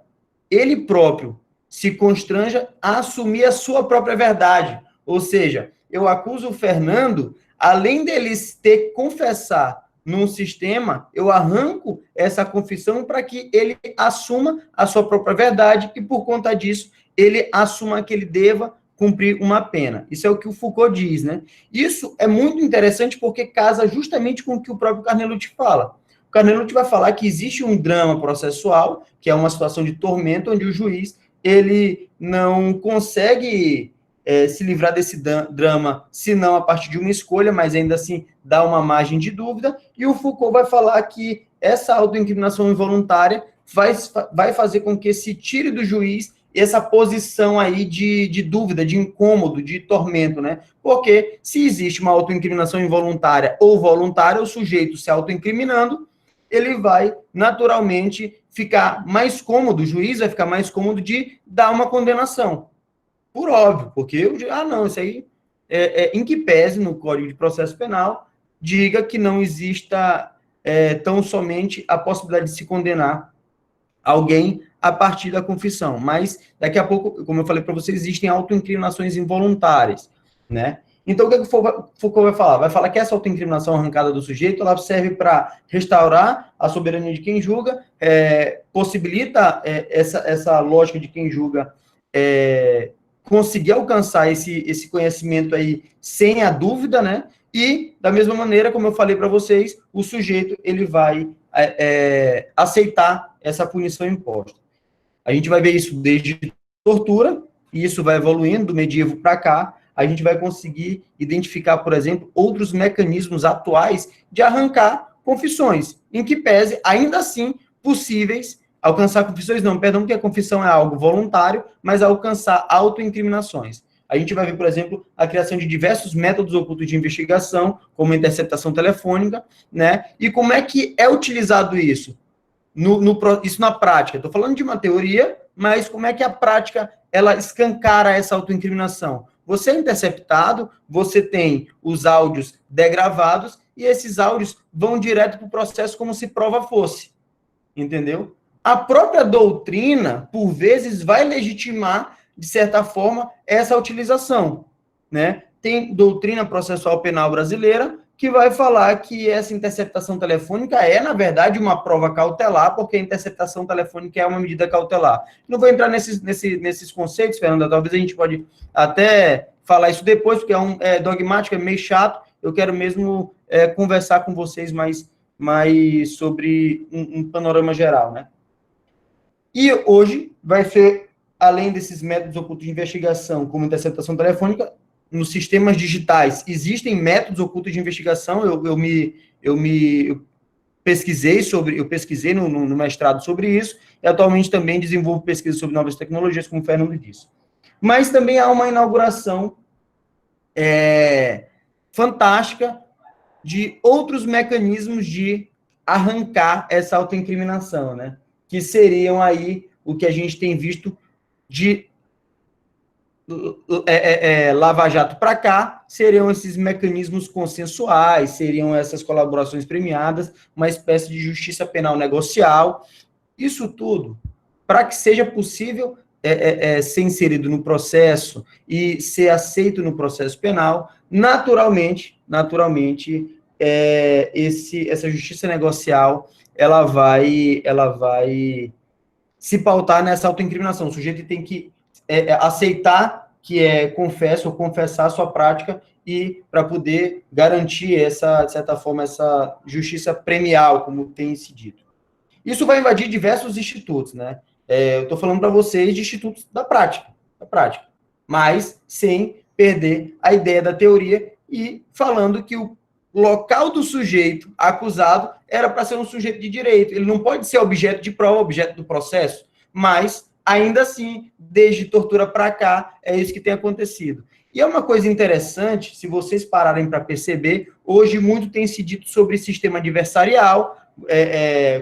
ele próprio, se constranja a assumir a sua própria verdade. Ou seja, eu acuso o Fernando, além dele ter que confessar num sistema, eu arranco essa confissão para que ele assuma a sua própria verdade e, por conta disso, ele assuma que ele deva cumprir uma pena. Isso é o que o Foucault diz, né? Isso é muito interessante porque casa justamente com o que o próprio Carnelucci fala. O Carnelucci vai falar que existe um drama processual, que é uma situação de tormento, onde o juiz ele não consegue se livrar desse drama, se não a partir de uma escolha, mas ainda assim dá uma margem de dúvida, e o Foucault vai falar que essa autoincriminação involuntária vai fazer com que se tire do juiz essa posição aí de dúvida, de incômodo, de tormento, né? Porque se existe uma autoincriminação involuntária ou voluntária, o sujeito se autoincriminando, ele vai naturalmente ficar mais cômodo, o juiz vai ficar mais cômodo de dar uma condenação. Por óbvio, porque não, isso aí em que pese no Código de Processo Penal diga que não exista tão somente a possibilidade de se condenar alguém a partir da confissão. Mas daqui a pouco, como eu falei para vocês, existem autoincriminações involuntárias, né? Então, o que o Foucault vai falar? Vai falar que essa autoincriminação arrancada do sujeito, ela serve para restaurar a soberania de quem julga, possibilita essa lógica de quem julga conseguir alcançar esse conhecimento aí sem a dúvida, né? E, da mesma maneira, como eu falei para vocês, o sujeito, ele vai aceitar essa punição imposta. A gente vai ver isso desde tortura, e isso vai evoluindo do medievo para cá, a gente vai conseguir identificar, por exemplo, outros mecanismos atuais de arrancar confissões, em que pese, ainda assim, possíveis alcançar confissões, não, perdão, porque a confissão é algo voluntário, mas alcançar autoincriminações. A gente vai ver, por exemplo, a criação de diversos métodos ocultos de investigação, como a interceptação telefônica, né? E como é que é utilizado isso? Isso na prática. Estou falando de uma teoria, mas como é que a prática, ela escancara essa autoincriminação? Você é interceptado, você tem os áudios degravados, e esses áudios vão direto para o processo como se prova fosse. Entendeu? A própria doutrina, por vezes, vai legitimar, de certa forma, essa utilização, né? Tem doutrina processual penal brasileira que vai falar que essa interceptação telefônica na verdade, uma prova cautelar, porque a interceptação telefônica é uma medida cautelar. Não vou entrar nesses conceitos, Fernanda, talvez a gente pode até falar isso depois, porque é dogmático, é meio chato. Eu quero mesmo conversar com vocês mais sobre um panorama geral, né? E hoje vai ser, além desses métodos ocultos de investigação, como interceptação telefônica, nos sistemas digitais existem métodos ocultos de investigação. Eu pesquisei no mestrado sobre isso, e atualmente também desenvolvo pesquisa sobre novas tecnologias, como o Fernando disse. Mas também há uma inauguração fantástica de outros mecanismos de arrancar essa autoincriminação, né? Que seriam aí o que a gente tem visto de Lava Jato para cá, seriam esses mecanismos consensuais, seriam essas colaborações premiadas, uma espécie de justiça penal negocial. Isso tudo, para que seja possível ser inserido no processo e ser aceito no processo penal, naturalmente, essa justiça negocial, ela vai se pautar nessa autoincriminação. O sujeito tem que aceitar que confesso ou confessar a sua prática, e para poder garantir de certa forma, essa justiça premial, como tem se dito. Isso vai invadir diversos institutos, né? Eu estou falando para vocês de institutos da prática, mas sem perder a ideia da teoria, e falando que o local do sujeito acusado era para ser um sujeito de direito. Ele não pode ser objeto de prova, objeto do processo, mas, ainda assim, desde tortura para cá, é isso que tem acontecido. E é uma coisa interessante, se vocês pararem para perceber, hoje muito tem se dito sobre sistema adversarial,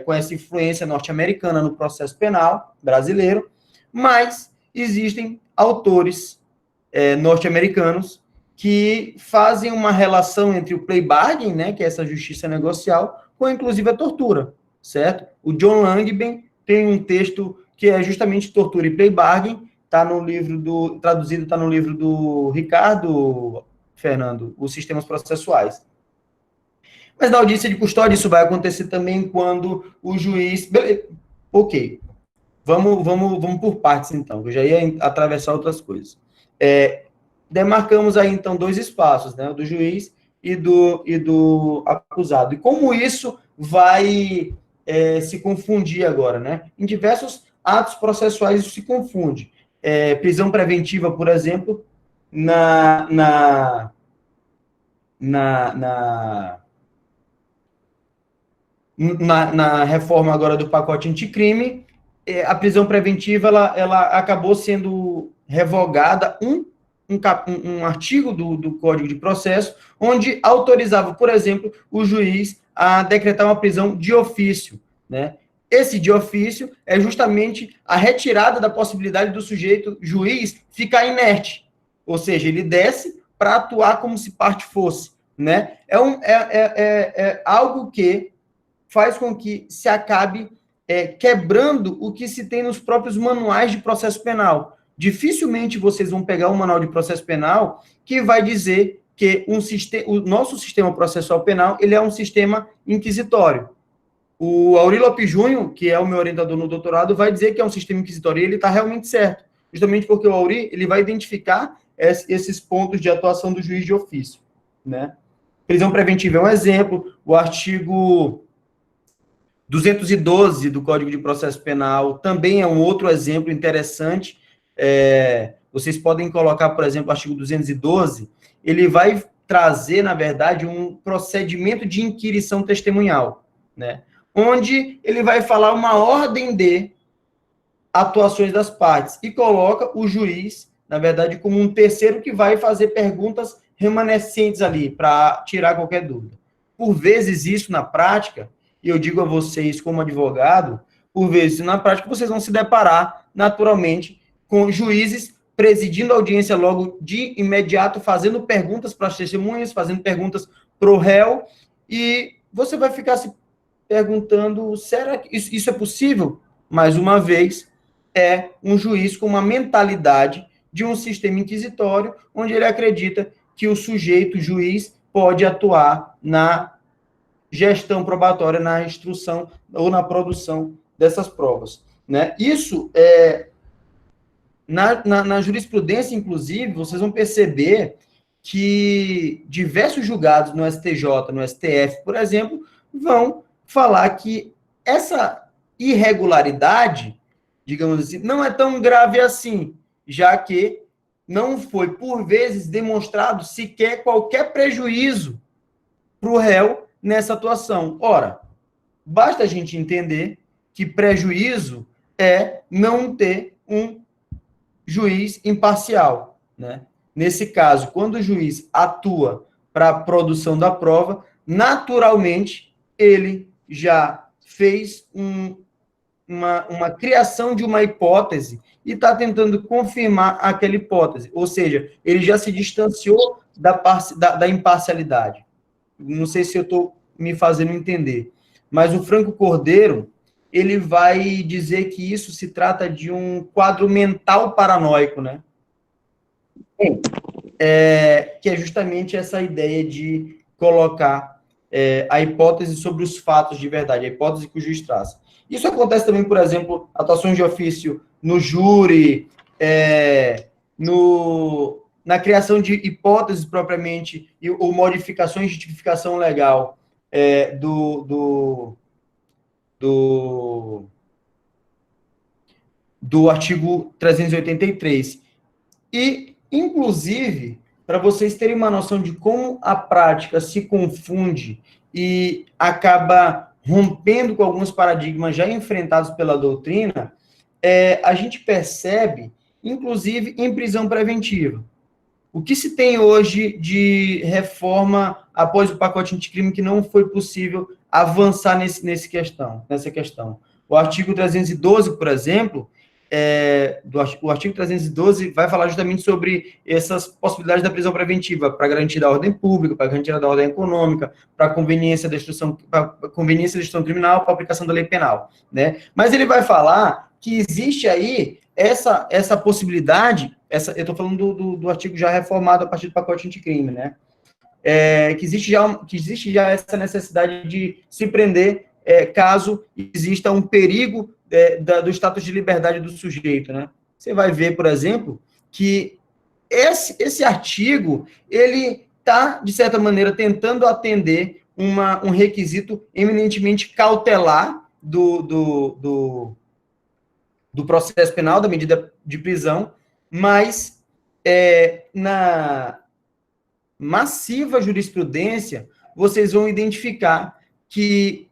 com essa influência norte-americana no processo penal brasileiro, mas existem autores norte-americanos que fazem uma relação entre o plea bargain, né, que é essa justiça negocial, com inclusive a tortura, certo? O John Langben tem um texto que é justamente tortura e plea bargain, traduzido está no livro do Ricardo, Fernando, Os Sistemas Processuais. Mas na audiência de custódia isso vai acontecer também quando o juiz... Ok, vamos por partes então, eu já ia atravessar outras coisas. Demarcamos aí, então, dois espaços, né? O do juiz e do acusado. E como isso vai se confundir agora, né? Em diversos atos processuais isso se confunde. Prisão preventiva, por exemplo, na reforma agora do pacote anticrime, a prisão preventiva ela acabou sendo revogada um artigo do Código de Processo, onde autorizava, por exemplo, o juiz a decretar uma prisão de ofício, né? Esse de ofício é justamente a retirada da possibilidade do sujeito, juiz, ficar inerte. Ou seja, ele desce para atuar como se parte fosse, né? É algo que faz com que se acabe quebrando o que se tem nos próprios manuais de processo penal. Dificilmente vocês vão pegar um manual de processo penal que vai dizer que o nosso sistema processual penal ele é um sistema inquisitório. O Auri Lopes Júnior, que é o meu orientador no doutorado, vai dizer que é um sistema inquisitório e ele está realmente certo. Justamente porque o Auri ele vai identificar esses pontos de atuação do juiz de ofício, né? Prisão preventiva é um exemplo, o artigo 212 do Código de Processo Penal também é um outro exemplo interessante. Vocês podem colocar, por exemplo, o artigo 212, ele vai trazer, na verdade, um procedimento de inquirição testemunhal, né? Onde ele vai falar uma ordem de atuações das partes e coloca o juiz, na verdade, como um terceiro que vai fazer perguntas remanescentes ali, para tirar qualquer dúvida. Por vezes, isso na prática, e eu digo a vocês como advogado, por vezes, na prática, vocês vão se deparar, naturalmente, com juízes presidindo a audiência logo de imediato, fazendo perguntas para as testemunhas, fazendo perguntas para o réu, e você vai ficar se perguntando, será que isso é possível? Mais uma vez, é um juiz com uma mentalidade de um sistema inquisitório, onde ele acredita que o sujeito, juiz, pode atuar na gestão probatória, na instrução ou na produção dessas provas, né? Isso na jurisprudência, inclusive, vocês vão perceber que diversos julgados no STJ, no STF, por exemplo, vão falar que essa irregularidade, digamos assim, não é tão grave assim, já que não foi, por vezes, demonstrado sequer qualquer prejuízo para o réu nessa atuação. Ora, basta a gente entender que prejuízo é não ter um juiz imparcial, né? Nesse caso, quando o juiz atua para a produção da prova, naturalmente, ele já fez uma criação de uma hipótese e está tentando confirmar aquela hipótese. Ou seja, ele já se distanciou da imparcialidade. Não sei se eu estou me fazendo entender, mas o Franco Cordeiro, ele vai dizer que isso se trata de um quadro mental paranoico, né? Que é justamente essa ideia de colocar a hipótese sobre os fatos de verdade, a hipótese que o juiz traz. Isso acontece também, por exemplo, atuações de ofício no júri, na criação de hipóteses propriamente, ou modificações de tipificação legal do artigo 383. E, inclusive, para vocês terem uma noção de como a prática se confunde e acaba rompendo com alguns paradigmas já enfrentados pela doutrina, a gente percebe, inclusive, em prisão preventiva. O que se tem hoje de reforma após o pacote anticrime que não foi possível avançar nessa questão? O artigo 312, por exemplo, o artigo 312 vai falar justamente sobre essas possibilidades da prisão preventiva para garantir a ordem pública, para garantir a ordem econômica, para conveniência da destruição criminal, para aplicação da lei penal, né? Mas ele vai falar que existe aí essa possibilidade, eu estou falando do artigo já reformado a partir do pacote anticrime, né? Que existe já essa necessidade de se prender caso exista um perigo do status de liberdade do sujeito, né? Você vai ver, por exemplo, que esse artigo, ele está, de certa maneira, tentando atender um requisito eminentemente cautelar do processo penal, da medida de prisão, mas na massiva jurisprudência, vocês vão identificar que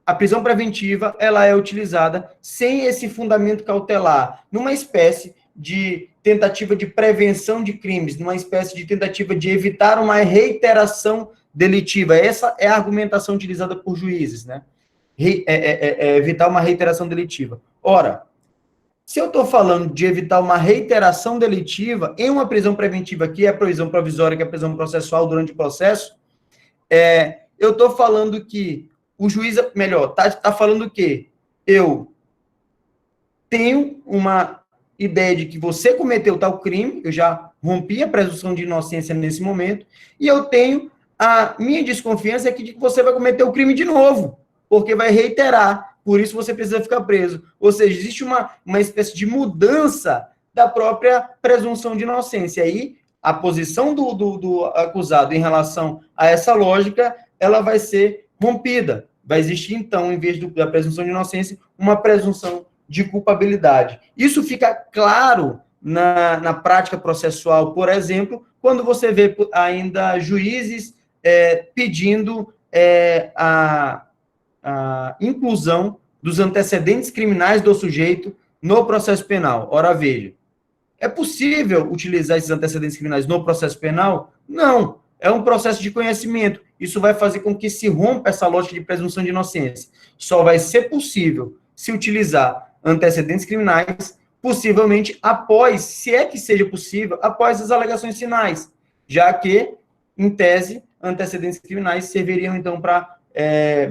a prisão preventiva, ela é utilizada sem esse fundamento cautelar, numa espécie de tentativa de prevenção de crimes, numa espécie de tentativa de evitar uma reiteração delitiva. Essa é a argumentação utilizada por juízes, né? Evitar uma reiteração delitiva. Ora, se eu estou falando de evitar uma reiteração delitiva em uma prisão preventiva, que é a prisão provisória, que é a prisão processual durante o processo, eu estou falando que o juiz, está falando que eu tenho uma ideia de que você cometeu tal crime, eu já rompi a presunção de inocência nesse momento, e eu tenho a minha desconfiança de que você vai cometer o crime de novo, porque vai reiterar, por isso você precisa ficar preso. Ou seja, existe uma espécie de mudança da própria presunção de inocência. Aí, a posição do acusado em relação a essa lógica, ela vai ser rompida. Vai existir, então, em vez da presunção de inocência, uma presunção de culpabilidade. Isso fica claro na prática processual, por exemplo, quando você vê ainda juízes pedindo a inclusão dos antecedentes criminais do sujeito no processo penal. Ora, veja, é possível utilizar esses antecedentes criminais no processo penal? Não. É um processo de conhecimento. Isso vai fazer com que se rompa essa lógica de presunção de inocência. Só vai ser possível se utilizar antecedentes criminais, possivelmente após, se é que seja possível, após as alegações finais, já que, em tese, antecedentes criminais serviriam, então, para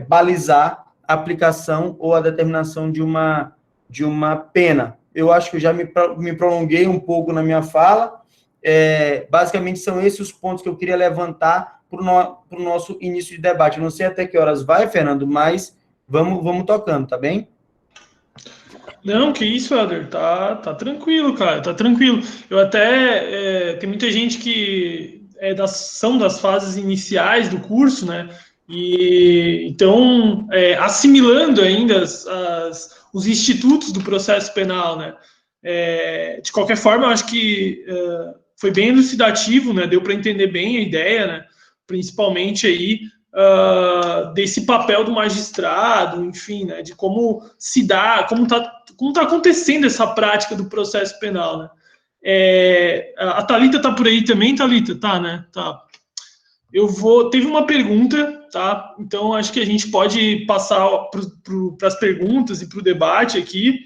balizar a aplicação ou a determinação de uma pena. Eu acho que eu já me prolonguei um pouco na minha fala. Basicamente, são esses os pontos que eu queria levantar para o nosso início de debate. Eu não sei até que horas vai, Fernando, mas vamos tocando, tá bem? Não, que isso, Helder, tá tranquilo, cara, tá tranquilo. Eu até, tem muita gente que são das fases iniciais do curso, né, e então, assimilando ainda os institutos do processo penal, né, de qualquer forma, eu acho que foi bem elucidativo, né, deu para entender bem a ideia, né, principalmente aí, desse papel do magistrado, enfim, né, de como se dá, como tá acontecendo essa prática do processo penal, né. A Thalita tá por aí também, Thalita? Tá, né? Tá. Teve uma pergunta, tá? Então, acho que a gente pode passar para as perguntas e para o debate aqui.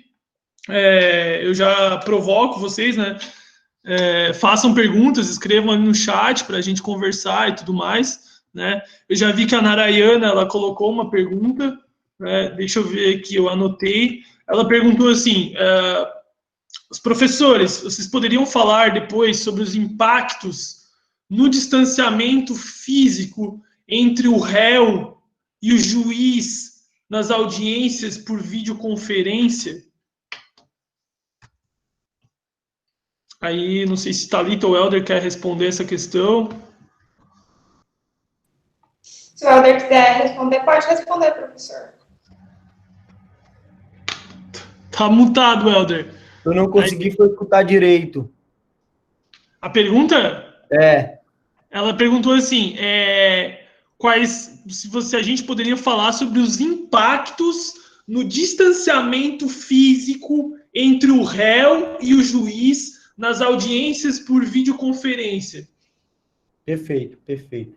Eu já provoco vocês, né? Façam perguntas, escrevam ali no chat para a gente conversar e tudo mais, né? Eu já vi que a Narayana, ela colocou uma pergunta, né? Deixa eu ver aqui, eu anotei. Ela perguntou assim, os professores, vocês poderiam falar depois sobre os impactos no distanciamento físico entre o réu e o juiz nas audiências por videoconferência? Aí, não sei se Thalita ou Helder quer responder essa questão. Se o Helder quiser responder, pode responder, professor. Tá mutado, Helder. Eu não consegui escutar direito. A pergunta? Ela perguntou assim, se a gente poderia falar sobre os impactos no distanciamento físico entre o réu e o juiz nas audiências por videoconferência. Perfeito, perfeito.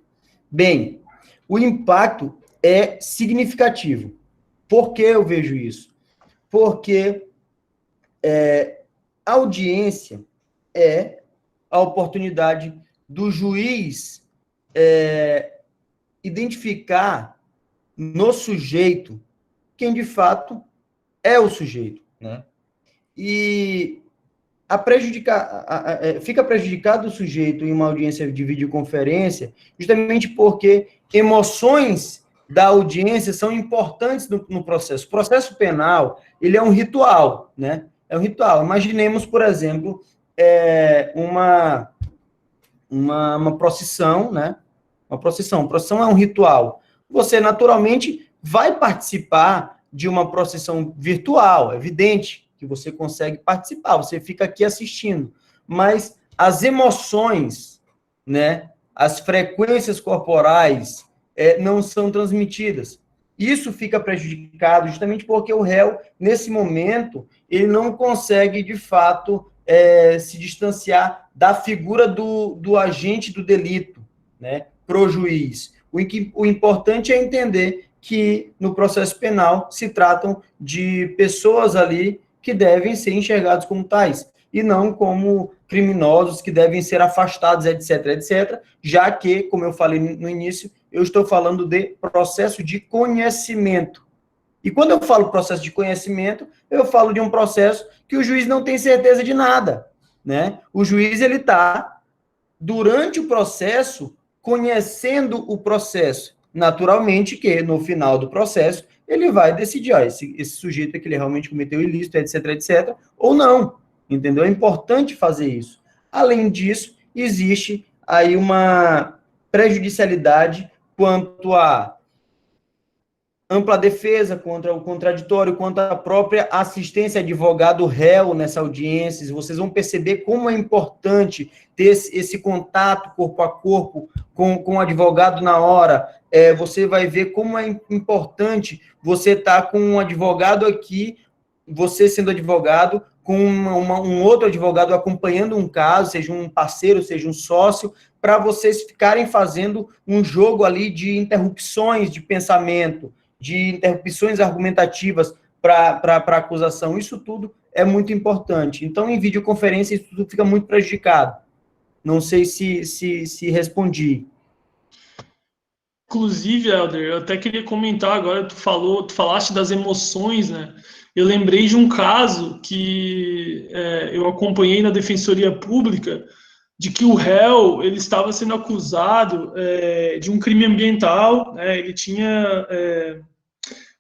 Bem, o impacto é significativo. Por que eu vejo isso? Porque a audiência é a oportunidade do juiz identificar no sujeito quem de fato é o sujeito, né? E fica prejudicado o sujeito em uma audiência de videoconferência justamente porque emoções da audiência são importantes no processo. O processo penal, ele é um ritual, né? É um ritual. Imaginemos, por exemplo, uma procissão, né? Uma procissão. Procissão é um ritual. Você, naturalmente, vai participar de uma procissão virtual, é evidente que você consegue participar, você fica aqui assistindo. Mas as emoções, né? As frequências corporais não são transmitidas. Isso fica prejudicado justamente porque o réu, nesse momento, ele não consegue, de fato, se distanciar da figura do agente do delito, né, pro juiz. O importante é entender que, no processo penal, se tratam de pessoas ali que devem ser enxergados como tais, e não como criminosos que devem ser afastados, etc., etc., já que, como eu falei no início, eu estou falando de processo de conhecimento. E quando eu falo processo de conhecimento, eu falo de um processo que o juiz não tem certeza de nada, né? O juiz, ele está, durante o processo, conhecendo o processo. Naturalmente que, no final do processo, ele vai decidir, esse sujeito aqui, ele realmente cometeu ilícito, etc., etc., ou não, entendeu? É importante fazer isso. Além disso, existe aí uma prejudicialidade quanto a ampla defesa contra o contraditório, quanto à própria assistência advogado-réu nessa audiência. Vocês vão perceber como é importante ter esse contato corpo a corpo com o advogado na hora. Você vai ver como é importante você estar com um advogado aqui, você sendo advogado, com um outro advogado acompanhando um caso, seja um parceiro, seja um sócio, para vocês ficarem fazendo um jogo ali de interrupções de pensamento, de interrupções argumentativas para a acusação. Isso tudo é muito importante. Então, em videoconferência, isso tudo fica muito prejudicado. Não sei se respondi. Inclusive, Helder, eu até queria comentar agora, tu falaste das emoções, né? Eu lembrei de um caso que eu acompanhei na Defensoria Pública, de que o réu, ele estava sendo acusado de um crime ambiental, né? Ele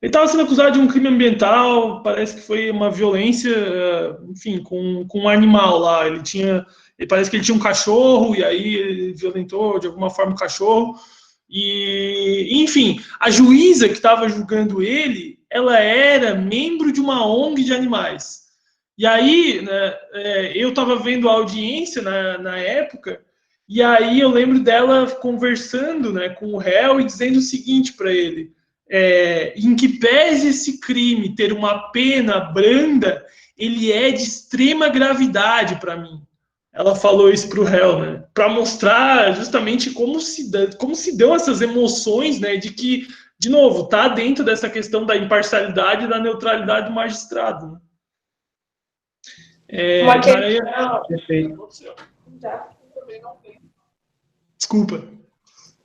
estava sendo acusado de um crime ambiental, parece que foi uma violência, enfim, com um animal lá. Parece que ele tinha um cachorro, e aí ele violentou de alguma forma o cachorro. E, enfim, a juíza que estava julgando ele, ela era membro de uma ONG de animais. E aí, né, eu estava vendo a audiência na época, e aí eu lembro dela conversando, né, com o réu e dizendo o seguinte para ele: em que pese esse crime ter uma pena branda, ele é de extrema gravidade para mim. Ela falou isso para o réu, né? Para mostrar justamente como se dão essas emoções, né? De que, de novo, tá dentro dessa questão da imparcialidade e da neutralidade do magistrado. Né? Uma questão... Desculpa.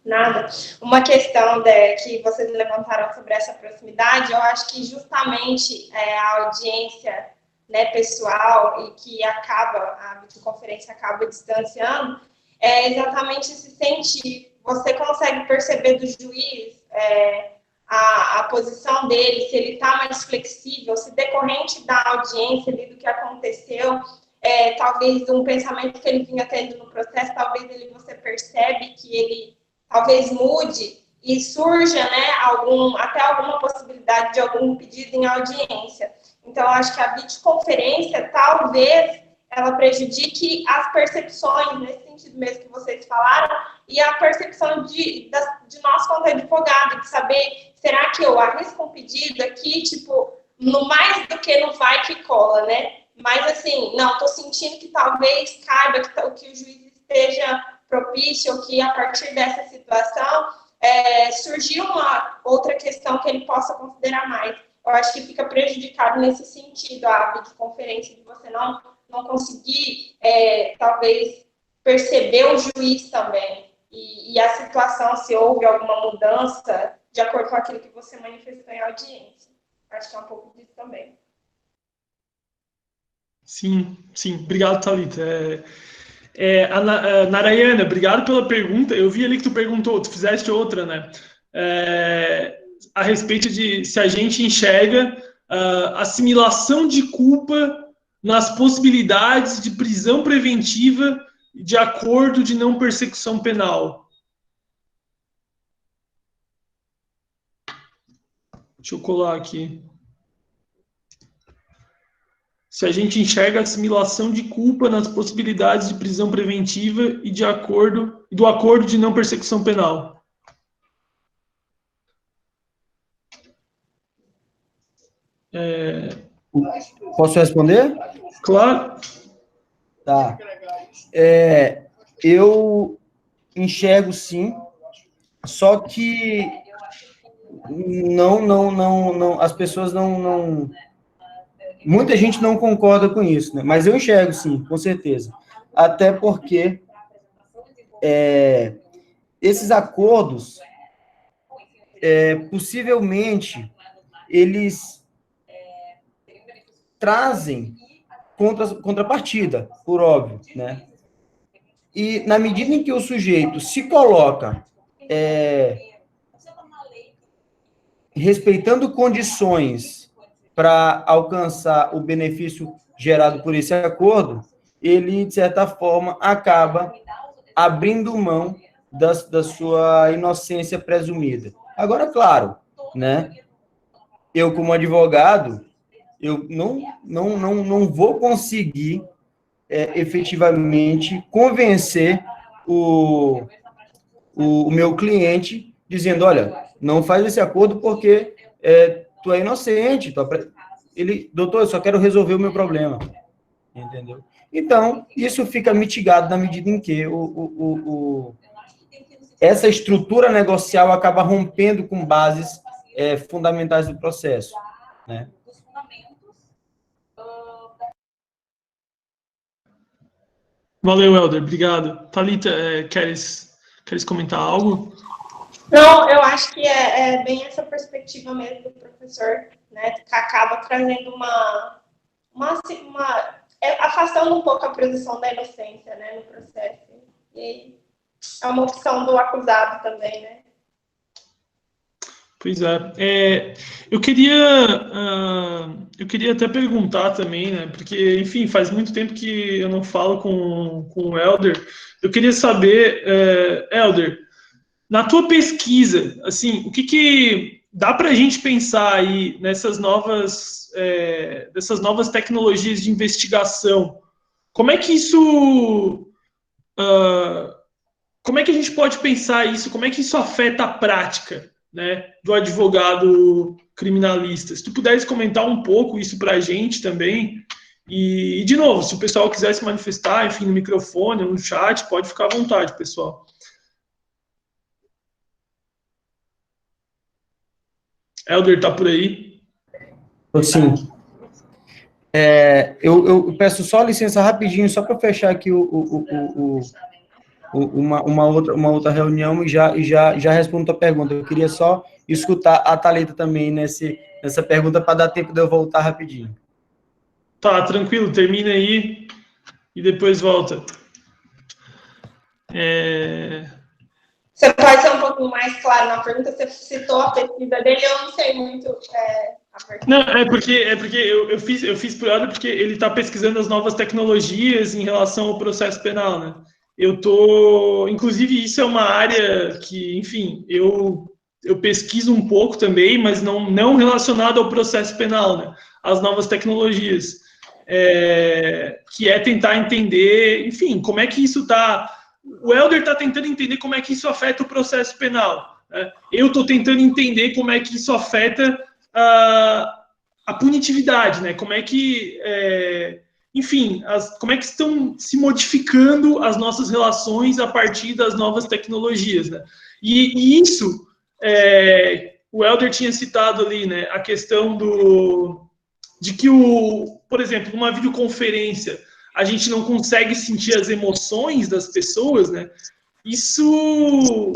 Nada. Uma questão que vocês levantaram sobre essa proximidade, eu acho que justamente a audiência, né, pessoal, e que a videoconferência acaba distanciando, é exatamente se sentir. Você consegue perceber do juiz a posição dele, se ele está mais flexível, se decorrente da audiência ali, do que aconteceu, talvez um pensamento que ele vinha tendo no processo, talvez você percebe que ele talvez mude e surja, né, até alguma possibilidade de algum pedido em audiência. Então, acho que a videoconferência, talvez, ela prejudique as percepções, nesse sentido mesmo que vocês falaram, e a percepção de nós como advogado, de saber, será que eu arrisco um pedido aqui, tipo, no mais do que no vai que cola, né? Mas, assim, não, estou sentindo que talvez caiba que o juiz esteja propício, ou que a partir dessa situação surgiu uma outra questão que ele possa considerar mais. Eu acho que fica prejudicado nesse sentido a videoconferência, de você não conseguir, talvez, perceber o juiz também. E a situação, se houve alguma mudança, de acordo com aquilo que você manifestou em audiência. Acho que é um pouco disso também. Sim, sim. Obrigado, Thalita. A Narayana, obrigado pela pergunta. Eu vi ali que tu perguntou, tu fizeste outra, né? A respeito de se a gente enxerga assimilação de culpa nas possibilidades de prisão preventiva de acordo de não persecução penal. Deixa eu colar aqui. Se a gente enxerga assimilação de culpa nas possibilidades de prisão preventiva e do acordo de não persecução penal. Posso responder? Claro. Tá. Eu enxergo sim, só que as pessoas não muita gente não concorda com isso, né? Mas eu enxergo sim, com certeza. Até porque esses acordos, possivelmente, eles trazem contrapartida, por óbvio, né? E na medida em que o sujeito se coloca respeitando condições para alcançar o benefício gerado por esse acordo, ele, de certa forma, acaba abrindo mão da sua inocência presumida. Agora, claro, né? Eu, como advogado, eu não vou conseguir efetivamente convencer o meu cliente dizendo, olha, não faz esse acordo porque tu é inocente. Doutor, eu só quero resolver o meu problema. Entendeu? Então, isso fica mitigado na medida em que essa estrutura negocial acaba rompendo com bases fundamentais do processo, né? Valeu, Helder. Obrigado. Thalita, queres comentar algo? Não, eu acho que é bem essa perspectiva mesmo do professor, né, que acaba trazendo afastando um pouco a presunção da inocência, né, no processo. E é uma opção do acusado também, né? Pois é. Eu queria até perguntar também, né? Porque, enfim, faz muito tempo que eu não falo com o Helder. Eu queria saber, Helder, na tua pesquisa, assim, o que dá para a gente pensar aí dessas novas tecnologias de investigação? Como é que isso... como é que a gente pode pensar isso? Como é que isso afeta a prática, né, do advogado criminalista? Se tu puderes comentar um pouco isso para a gente também. E, de novo, se o pessoal quiser se manifestar, enfim, no microfone, no chat, pode ficar à vontade, pessoal. Helder, tá por aí? Sim. Eu peço só licença rapidinho, só para fechar aqui uma outra reunião e já respondo a tua pergunta. Eu queria só escutar a Thalita também nessa pergunta para dar tempo de eu voltar rapidinho. Tá, tranquilo, termina aí e depois volta. Você pode ser um pouquinho mais claro na pergunta? Você citou a pesquisa dele, eu não sei muito a pergunta. Não, é porque eu fiz por ela porque ele está pesquisando as novas tecnologias em relação ao processo penal, né? Inclusive, isso é uma área que, enfim, eu pesquiso um pouco também, mas não relacionado ao processo penal, né? As novas tecnologias, que é tentar entender, enfim, como é que isso está o Helder está tentando entender como é que isso afeta o processo penal. Né? Eu estou tentando entender como é que isso afeta a punitividade, né? Como é que, enfim, como é que estão se modificando as nossas relações a partir das novas tecnologias, né? E isso, o Helder tinha citado ali, né? A questão de que, por exemplo, numa videoconferência, a gente não consegue sentir as emoções das pessoas, né? Isso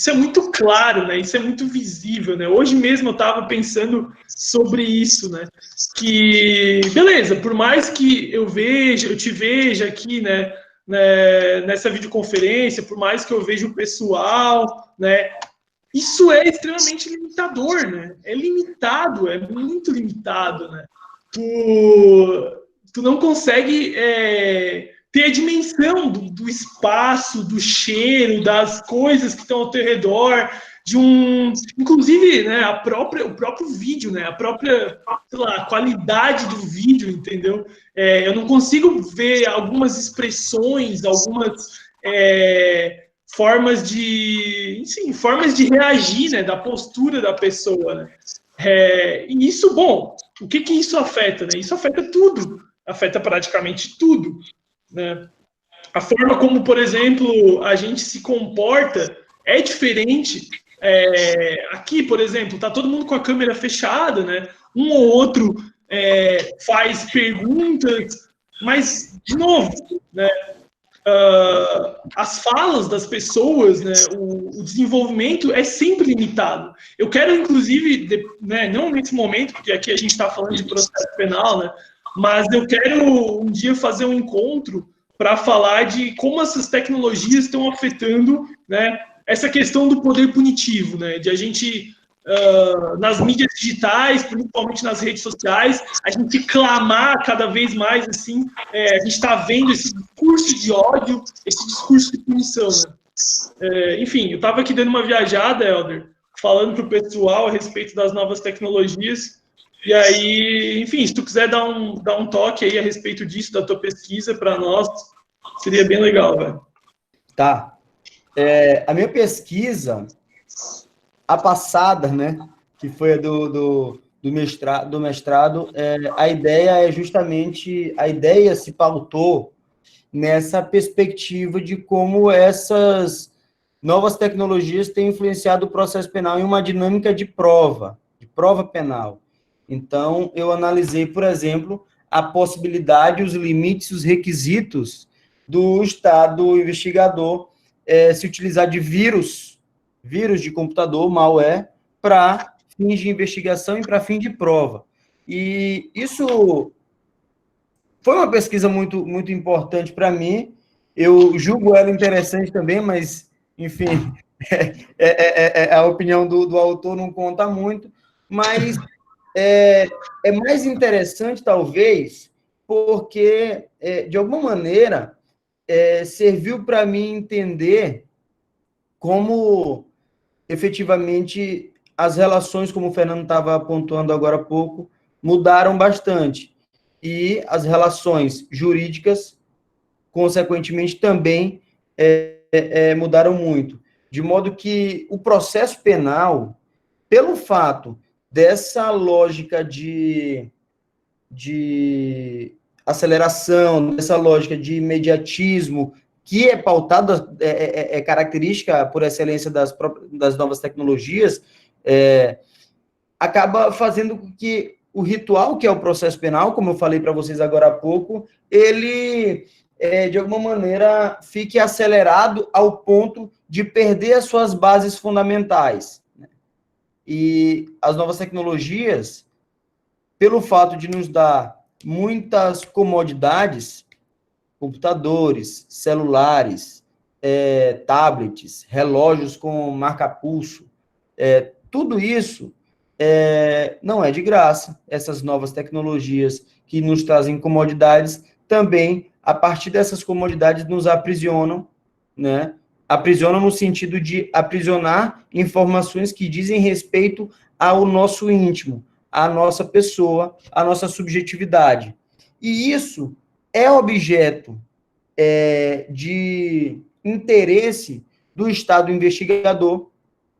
é muito claro, né? Isso é muito visível, né? Hoje mesmo eu estava pensando sobre isso, né? Que, beleza, por mais que eu te veja aqui, né, nessa videoconferência, por mais que eu veja o pessoal, né? Isso é extremamente limitador, né? É limitado, é muito limitado, né? Tu não consegue ter a dimensão do espaço, do cheiro, das coisas que estão ao teu redor, inclusive, né, o próprio vídeo, né, a própria, sei lá, qualidade do vídeo, entendeu? Eu não consigo ver algumas expressões, algumas formas de reagir, né, da postura da pessoa, né? E isso, bom, o que isso afeta, né? Isso afeta tudo, afeta praticamente tudo, né? A forma como, por exemplo, a gente se comporta é diferente. Aqui, por exemplo, tá todo mundo com a câmera fechada, né? Um ou outro faz perguntas, mas, de novo, né? As falas das pessoas, né, o desenvolvimento é sempre limitado. Eu quero, inclusive, né, não nesse momento, porque aqui a gente está falando de processo penal, né, mas eu quero um dia fazer um encontro para falar de como essas tecnologias estão afetando, né, essa questão do poder punitivo, né, de a gente nas mídias digitais, principalmente nas redes sociais, a gente clamar cada vez mais, assim, a gente está vendo esse discurso de ódio, esse discurso de punição, né? Enfim, eu estava aqui dando uma viajada, Helder, falando para o pessoal a respeito das novas tecnologias, e aí, enfim, se tu quiser dar um toque aí a respeito disso, da tua pesquisa para nós, seria bem legal, velho. Tá. A minha pesquisa, a passada, né, que foi a do mestrado, a ideia se pautou nessa perspectiva de como essas novas tecnologias têm influenciado o processo penal em uma dinâmica de prova penal. Então, eu analisei, por exemplo, a possibilidade, os limites, os requisitos do Estado investigador se utilizar de vírus de computador, malware, para fins de investigação e para fim de prova. E isso foi uma pesquisa muito, muito importante para mim. Eu julgo ela interessante também, mas, enfim, a opinião do autor não conta muito. Mas é mais interessante, talvez, porque, de alguma maneira, serviu para mim entender como efetivamente as relações, como o Fernando estava apontando agora há pouco, mudaram bastante. E as relações jurídicas, consequentemente, também mudaram muito. De modo que o processo penal, pelo fato dessa lógica de aceleração, dessa lógica de imediatismo, que é pautada, característica por excelência das novas tecnologias, acaba fazendo com que o ritual, que é o processo penal, como eu falei para vocês agora há pouco, ele, de alguma maneira, fique acelerado ao ponto de perder as suas bases fundamentais. E as novas tecnologias, pelo fato de nos dar muitas comodidades, computadores, celulares, tablets, relógios com marca-pulso, tudo isso não é de graça. Essas novas tecnologias que nos trazem comodidades, também, a partir dessas comodidades, nos aprisionam, né? Aprisionam no sentido de aprisionar informações que dizem respeito ao nosso íntimo, à nossa pessoa, à nossa subjetividade. E isso é objeto de interesse do Estado investigador,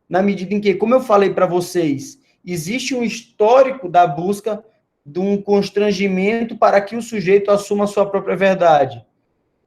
na medida em que, como eu falei para vocês, existe um histórico da busca de um constrangimento para que o sujeito assuma a sua própria verdade.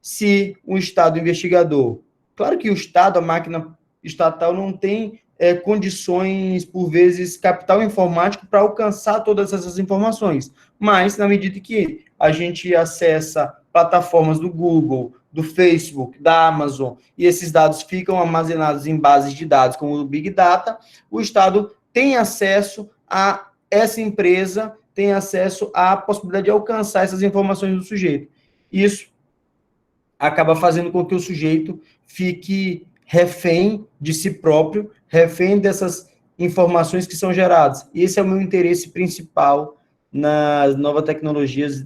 Se um Estado investigador... Claro que o Estado, a máquina estatal, não tem condições, por vezes, capital informático para alcançar todas essas informações, mas, na medida que a gente acessa plataformas do Google, do Facebook, da Amazon, e esses dados ficam armazenados em bases de dados como o Big Data, o Estado tem acesso a essa empresa, tem acesso à possibilidade de alcançar essas informações do sujeito. Isso acaba fazendo com que o sujeito fique refém de si próprio, refém dessas informações que são geradas. E esse é o meu interesse principal nas novas tecnologias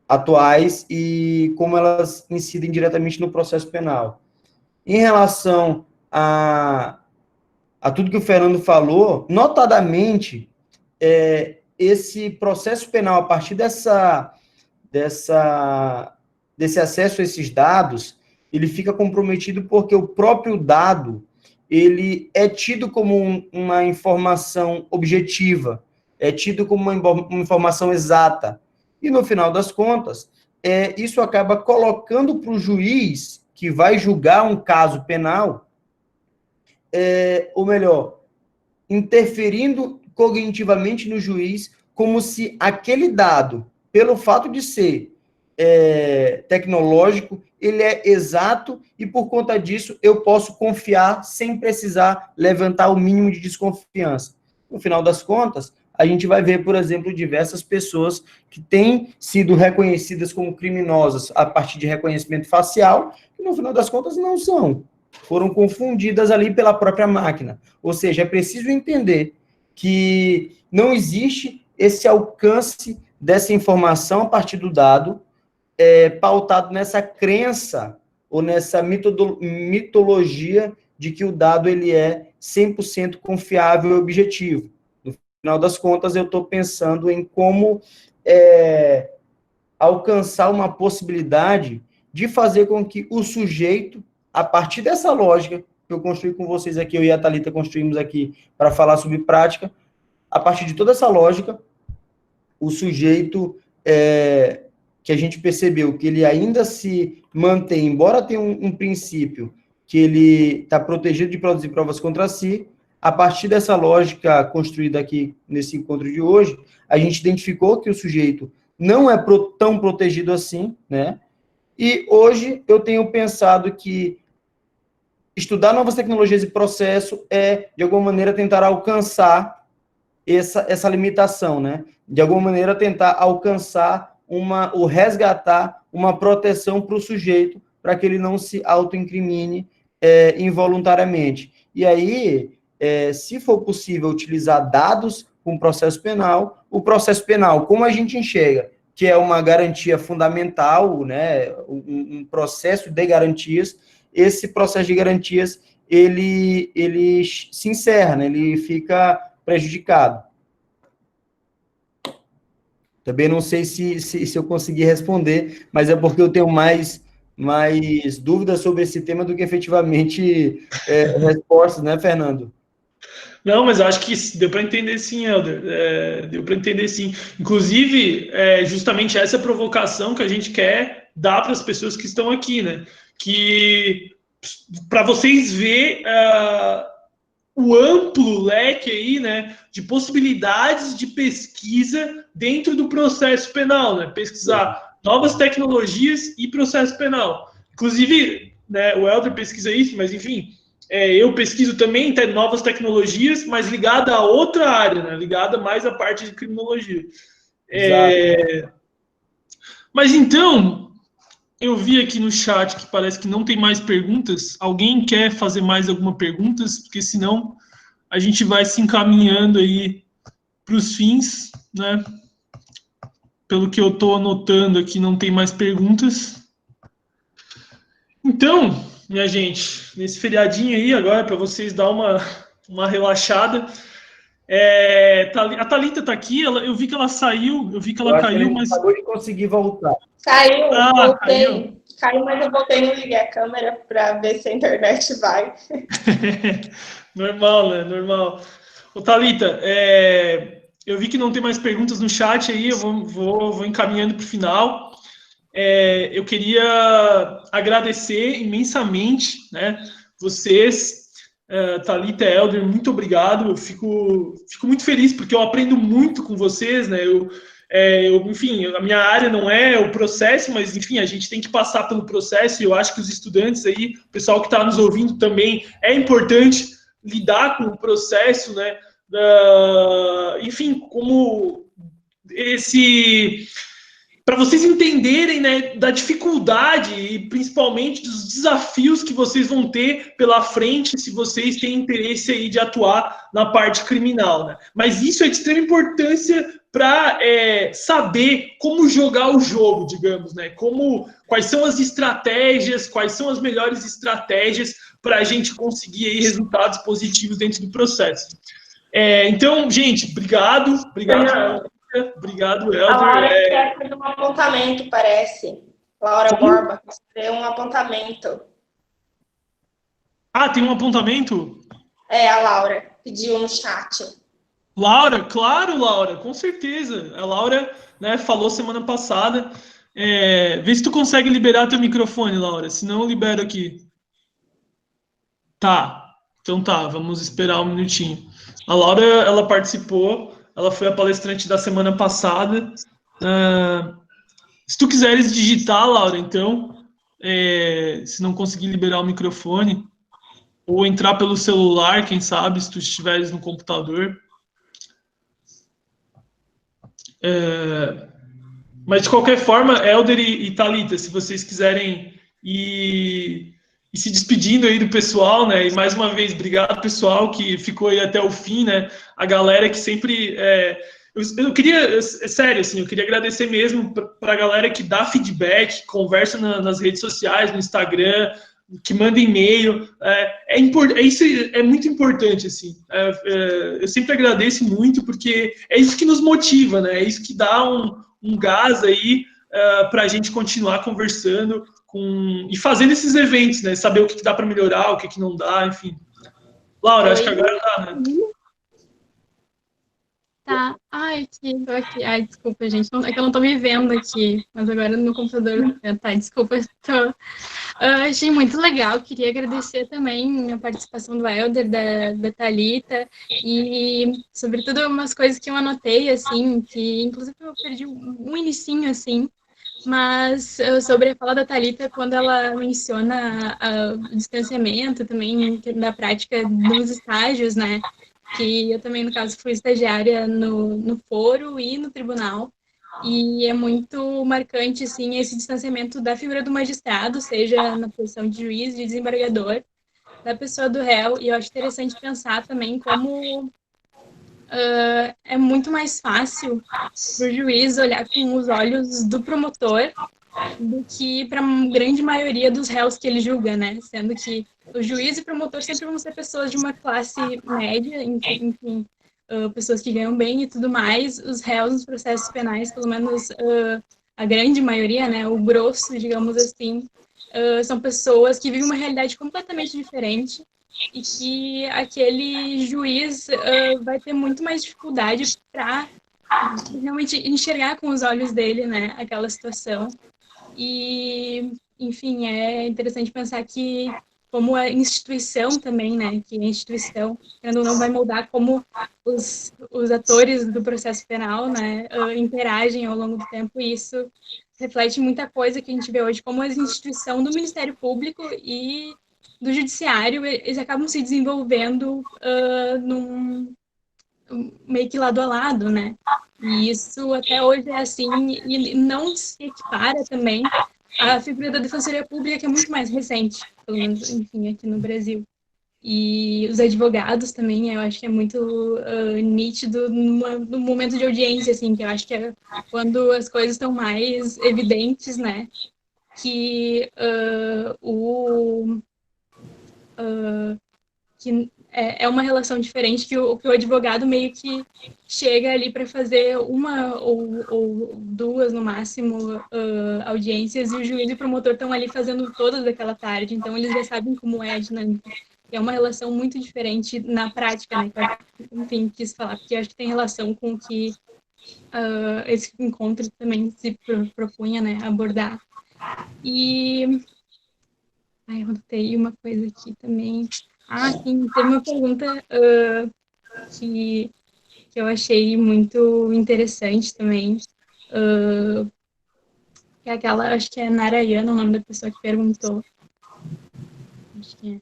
atuais e como elas incidem diretamente no processo penal. Em relação a tudo que o Fernando falou, notadamente, esse processo penal, a partir desse acesso a esses dados, ele fica comprometido porque o próprio dado, ele é tido como uma informação objetiva, é tido como uma informação exata. E, no final das contas, isso acaba colocando para o juiz que vai julgar um caso penal, ou melhor, interferindo cognitivamente no juiz, como se aquele dado, pelo fato de ser tecnológico, ele é exato e, por conta disso, eu posso confiar sem precisar levantar o mínimo de desconfiança. No final das contas, a gente vai ver, por exemplo, diversas pessoas que têm sido reconhecidas como criminosas a partir de reconhecimento facial, que, no final das contas, não são. Foram confundidas ali pela própria máquina. Ou seja, é preciso entender que não existe esse alcance dessa informação a partir do dado, pautado nessa crença ou nessa mitologia de que o dado ele é 100% confiável e objetivo. No final das contas, eu estou pensando em como alcançar uma possibilidade de fazer com que o sujeito, a partir dessa lógica que eu construí com vocês aqui, eu e a Thalita construímos aqui para falar sobre prática, a partir de toda essa lógica, o sujeito que a gente percebeu que ele ainda se mantém, embora tenha um princípio que ele está protegido de produzir provas contra si, a partir dessa lógica construída aqui nesse encontro de hoje, a gente identificou que o sujeito não é tão protegido assim, né? E hoje eu tenho pensado que estudar novas tecnologias e processo de alguma maneira, tentar alcançar essa limitação, né? De alguma maneira, tentar alcançar ou resgatar uma proteção para o sujeito, para que ele não se autoincrimine involuntariamente. E aí, se for possível utilizar dados com processo penal, o processo penal, como a gente enxerga, que é uma garantia fundamental, né, um processo de garantias, esse processo de garantias, ele se encerra, né, ele fica prejudicado. Também não sei se eu consegui responder, mas é porque eu tenho mais dúvidas sobre esse tema do que efetivamente respostas, né, Fernando? Não, mas eu acho que deu para entender sim, Helder. Deu para entender sim. Inclusive, justamente essa provocação que a gente quer dar para as pessoas que estão aqui, né? Que para vocês verem o amplo leque aí, né, de possibilidades de pesquisa dentro do processo penal, né? Pesquisar novas tecnologias e processo penal. Inclusive, né, o Helder pesquisa isso, mas enfim, eu pesquiso também novas tecnologias, mas ligada a outra área, né? Ligada mais à parte de criminologia. Mas então, eu vi aqui no chat que parece que não tem mais perguntas. Alguém quer fazer mais alguma pergunta? Porque senão a gente vai se encaminhando aí para os fins, né? Pelo que eu estou anotando aqui, não tem mais perguntas. Então, minha gente, nesse feriadinho aí agora, para vocês dar uma relaxada. A Thalita está aqui, eu vi que ela saiu, eu vi que ela caiu, mas... acabou de conseguir voltar. Saiu, voltei. Caiu. Caiu, mas eu voltei e não liguei a câmera para ver se a internet vai. Normal, né? Normal. Ô, Thalita, eu vi que não tem mais perguntas no chat aí, eu vou encaminhando para o final. Eu queria agradecer imensamente, né, vocês, Thalita e Helder, muito obrigado. Eu fico muito feliz porque eu aprendo muito com vocês, né? Enfim, a minha área não é o processo, mas enfim, a gente tem que passar pelo processo e eu acho que os estudantes aí, o pessoal que está nos ouvindo também, é importante lidar com o processo, né? Enfim, como esse para vocês entenderem, né, da dificuldade e principalmente dos desafios que vocês vão ter pela frente se vocês têm interesse aí de atuar na parte criminal, né? Mas isso é de extrema importância para saber como jogar o jogo, digamos, né? Quais são as estratégias, quais são as melhores estratégias para a gente conseguir aí resultados positivos dentro do processo. Então, gente, obrigado. Obrigado, Helder. A Laura quer fazer um apontamento, parece. Laura Borba, quer fazer um apontamento. Ah, tem um apontamento? A Laura pediu no chat. Laura, claro, Laura, com certeza. A Laura, né, falou semana passada. Vê se tu consegue liberar teu microfone, Laura, senão eu libero aqui. Tá, então tá, vamos esperar um minutinho. A Laura, ela participou, ela foi a palestrante da semana passada. Se tu quiseres digitar, Laura, então, se não conseguir liberar o microfone, ou entrar pelo celular, quem sabe, se tu estiveres no computador. Mas, de qualquer forma, Helder e Thalita, se vocês quiserem ir se despedindo aí do pessoal, né? E mais uma vez, obrigado, pessoal, que ficou aí até o fim, né? A galera que sempre... eu queria, sério, assim, eu queria agradecer mesmo para a galera que dá feedback, conversa nas redes sociais, no Instagram, que manda e-mail. Isso é muito importante, assim. Eu sempre agradeço muito, porque é isso que nos motiva, né? É isso que dá um gás aí para a gente continuar conversando e fazendo esses eventos, né? Saber o que dá para melhorar, o que não dá, enfim. Laura, acho que agora dá, né? Tá. Ai, tô aqui. Ai, desculpa, gente. É que eu não tô me vendo aqui, mas agora no computador. Tá, desculpa. Achei muito legal. Queria agradecer também a participação do Helder, da Thalita, e, sobretudo, umas coisas que eu anotei, assim, que, inclusive, eu perdi um inicinho, assim, mas sobre a fala da Thalita, quando ela menciona o distanciamento também da prática dos estágios, né? Que eu também, no caso, fui estagiária no foro e no tribunal, e é muito marcante, assim, esse distanciamento da figura do magistrado, seja na posição de juiz, de desembargador, da pessoa do réu, e eu acho interessante pensar também como é muito mais fácil para o juiz olhar com os olhos do promotor do que para a grande maioria dos réus que ele julga, né? Sendo que o juiz e promotor sempre vão ser pessoas de uma classe média, enfim, pessoas que ganham bem e tudo mais. Os réus nos processos penais, pelo menos a grande maioria, né, o grosso, digamos assim, são pessoas que vivem uma realidade completamente diferente e que aquele juiz vai ter muito mais dificuldade para realmente enxergar com os olhos dele, né, aquela situação. E, enfim, é interessante pensar que como a instituição também, né, que a instituição, quando não vai moldar como os atores do processo penal, né, interagem ao longo do tempo, e isso reflete muita coisa que a gente vê hoje, como a instituição do Ministério Público e do Judiciário, eles acabam se desenvolvendo meio que lado a lado, né? E isso até hoje é assim, e não se equipara também à figura da Defensoria Pública, que é muito mais recente, pelo menos, enfim, aqui no Brasil. E os advogados também, eu acho que é muito nítido no momento de audiência, assim, que eu acho que é quando as coisas estão mais evidentes, né? Que que é uma relação diferente que o advogado meio que chega ali para fazer uma ou duas, no máximo, audiências, e o juiz e o promotor estão ali fazendo todas daquela tarde, então eles já sabem como é a dinâmica. É uma relação muito diferente na prática, né? Enfim, quis falar, porque eu acho que tem relação com o que esse encontro também se propunha, né, abordar. E... eu anotei uma coisa aqui também. Sim, teve uma pergunta que eu achei muito interessante também, que é aquela, acho que é Narayana, o nome da pessoa que perguntou. Acho que é.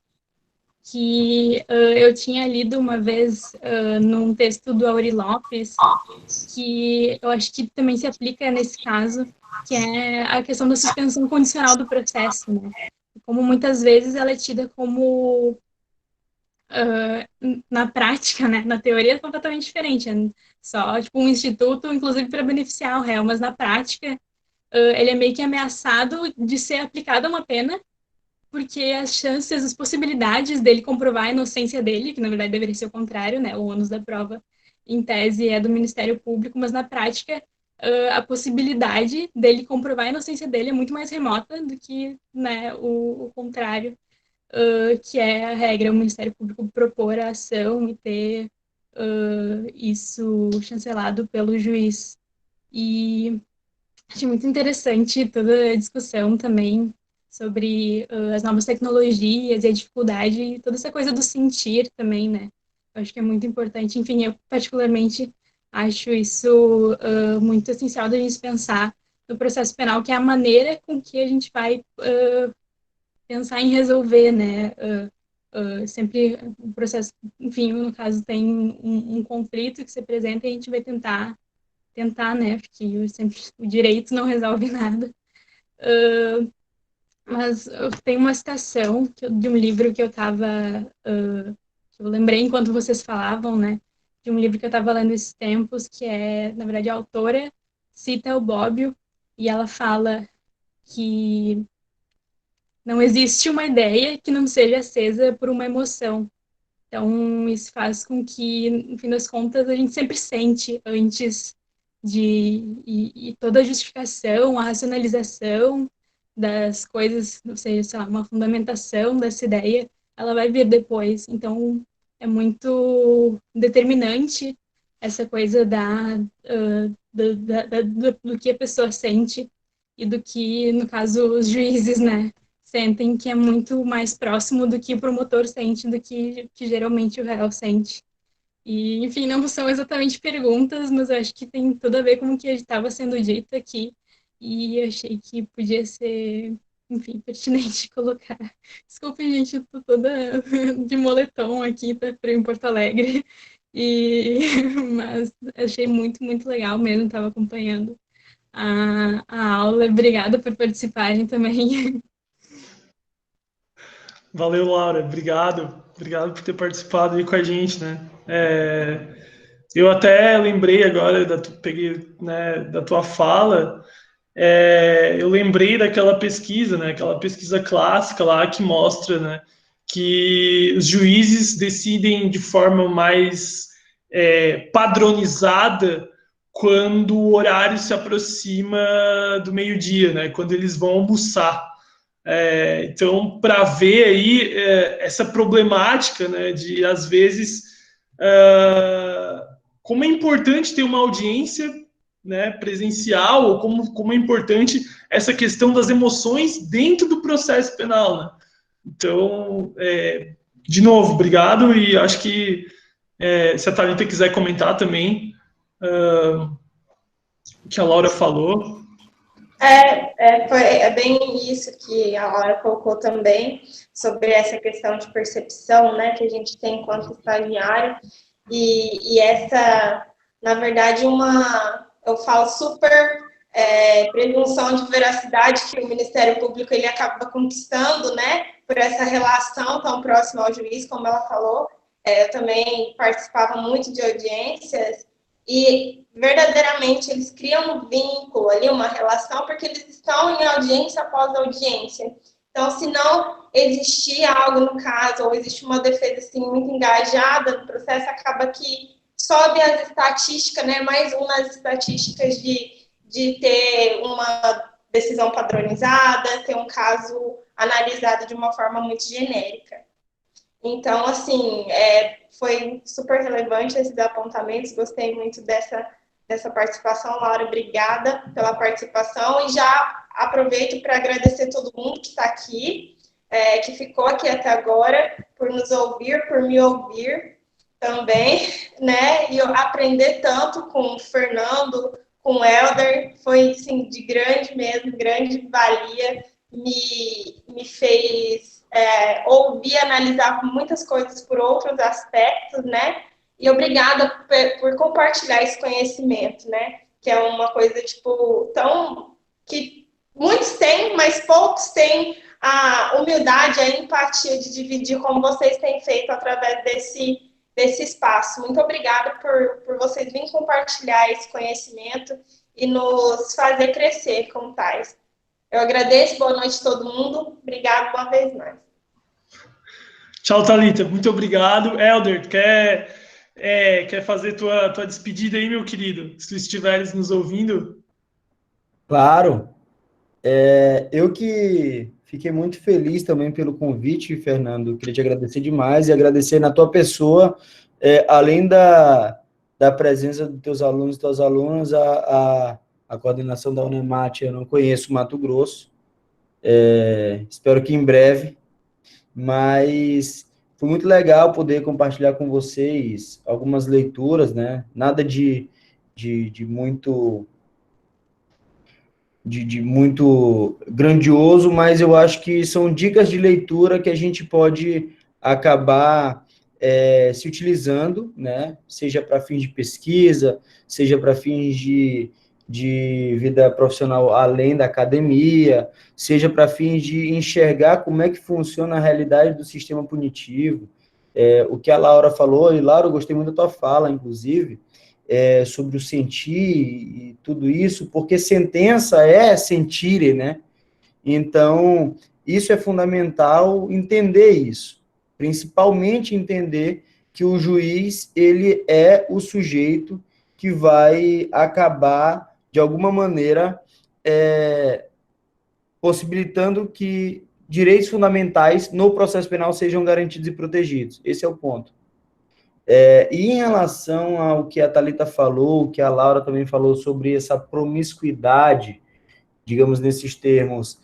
Que eu tinha lido uma vez num texto do Aury Lopes, que eu acho que também se aplica nesse caso, que é a questão da suspensão condicional do processo, né? Como muitas vezes ela é tida como na prática, né, na teoria é completamente diferente, é só tipo um instituto, inclusive para beneficiar o réu, mas na prática ele é meio que ameaçado de ser aplicada uma pena, porque as chances, as possibilidades dele comprovar a inocência dele, que na verdade deveria ser o contrário, né, o ônus da prova em tese é do Ministério Público, mas na prática a possibilidade dele comprovar a inocência dele é muito mais remota do que, né, o contrário, que é a regra, o Ministério Público propor a ação e ter isso chancelado pelo juiz. E achei muito interessante toda a discussão também sobre as novas tecnologias e a dificuldade, e toda essa coisa do sentir também, né? Eu acho que é muito importante. Enfim, eu particularmente acho isso muito essencial da gente pensar no processo penal, que é a maneira com que a gente vai pensar em resolver, né? Sempre o processo, enfim, no caso tem um conflito que se apresenta e a gente vai tentar, né? Porque sempre o direito não resolve nada. Mas eu tenho uma citação de um livro que eu estava, que eu lembrei enquanto vocês falavam, né? De um livro que eu estava lendo esses tempos, que é, na verdade, a autora cita o Bobbio e ela fala que não existe uma ideia que não seja acesa por uma emoção. Então, isso faz com que, no fim das contas, a gente sempre sente antes e toda a justificação, a racionalização das coisas, ou seja, sei lá, uma fundamentação dessa ideia, ela vai vir depois. Então, é muito determinante essa coisa do que a pessoa sente e do que, no caso, os juízes, né, sentem, que é muito mais próximo do que o promotor sente, do que geralmente o réu sente. E, enfim, não são exatamente perguntas, mas eu acho que tem tudo a ver com o que estava sendo dito aqui, e eu achei que podia ser, enfim, pertinente colocar. Desculpe, gente, eu tô toda de moletom aqui para em Porto Alegre, mas achei muito, muito legal mesmo, estava acompanhando a aula. Obrigada por participarem também. Valeu, Laura. Obrigado. Obrigado por ter participado aí com a gente, né? Eu até lembrei agora, peguei, né, da tua fala, eu lembrei daquela pesquisa, né? Aquela pesquisa clássica lá que mostra, né, que os juízes decidem de forma mais padronizada quando o horário se aproxima do meio-dia, né? Quando eles vão almoçar. Então, para ver aí essa problemática, né, de às vezes como é importante ter uma audiência, né, presencial, ou como é importante essa questão das emoções dentro do processo penal, né? Então, de novo, obrigado, e acho que se a Thalita quiser comentar também o que a Laura falou. É bem isso que a Laura colocou também, sobre essa questão de percepção, né, que a gente tem enquanto estagiário, e essa, na verdade, eu falo super presunção de veracidade que o Ministério Público ele acaba conquistando, né, por essa relação tão próxima ao juiz, como ela falou. Eu também participava muito de audiências, e verdadeiramente eles criam um vínculo ali, uma relação, porque eles estão em audiência após audiência. Então, se não existir algo no caso, ou existe uma defesa assim, muito engajada no processo, acaba que sobe as estatísticas, né? Mais uma das estatísticas de ter uma decisão padronizada, ter um caso analisado de uma forma muito genérica. Então, assim, foi super relevante esses apontamentos, gostei muito dessa participação. Laura, obrigada pela participação, e já aproveito para agradecer todo mundo que está aqui, que ficou aqui até agora, por nos ouvir, por me ouvir também, né? E eu aprender tanto com o Fernando, com o Helder, foi, assim, de grande valia, me fez ouvir, analisar muitas coisas por outros aspectos, né? E obrigada por compartilhar esse conhecimento, né? Que é uma coisa, tipo, que muitos têm, mas poucos têm a humildade, a empatia de dividir como vocês têm feito através desse espaço. Muito obrigada por vocês virem compartilhar esse conhecimento e nos fazer crescer como tais. Eu agradeço, boa noite a todo mundo. Obrigado uma vez mais. Tchau, Thalita. Muito obrigado. Helder, quer fazer tua despedida aí, meu querido? Se tu estiveres nos ouvindo. Claro. Eu que fiquei muito feliz também pelo convite, Fernando. Queria te agradecer demais e agradecer na tua pessoa, além da presença dos teus alunos e tuas alunas, a coordenação da Unemat. Eu não conheço Mato Grosso, espero que em breve, mas foi muito legal poder compartilhar com vocês algumas leituras, né? Nada de muito muito grandioso, mas eu acho que são dicas de leitura que a gente pode acabar se utilizando, né? Seja para fins de pesquisa, seja para fins de vida profissional além da academia, seja para fins de enxergar como é que funciona a realidade do sistema punitivo. O que a Laura falou, e Laura, eu gostei muito da tua fala, inclusive, sobre o sentir e tudo isso, porque sentença é sentire, né? Então, isso é fundamental entender isso, principalmente entender que o juiz, ele é o sujeito que vai acabar, de alguma maneira, possibilitando que direitos fundamentais no processo penal sejam garantidos e protegidos. Esse é o ponto. E em relação ao que a Thalita falou, que a Laura também falou sobre essa promiscuidade, digamos nesses termos,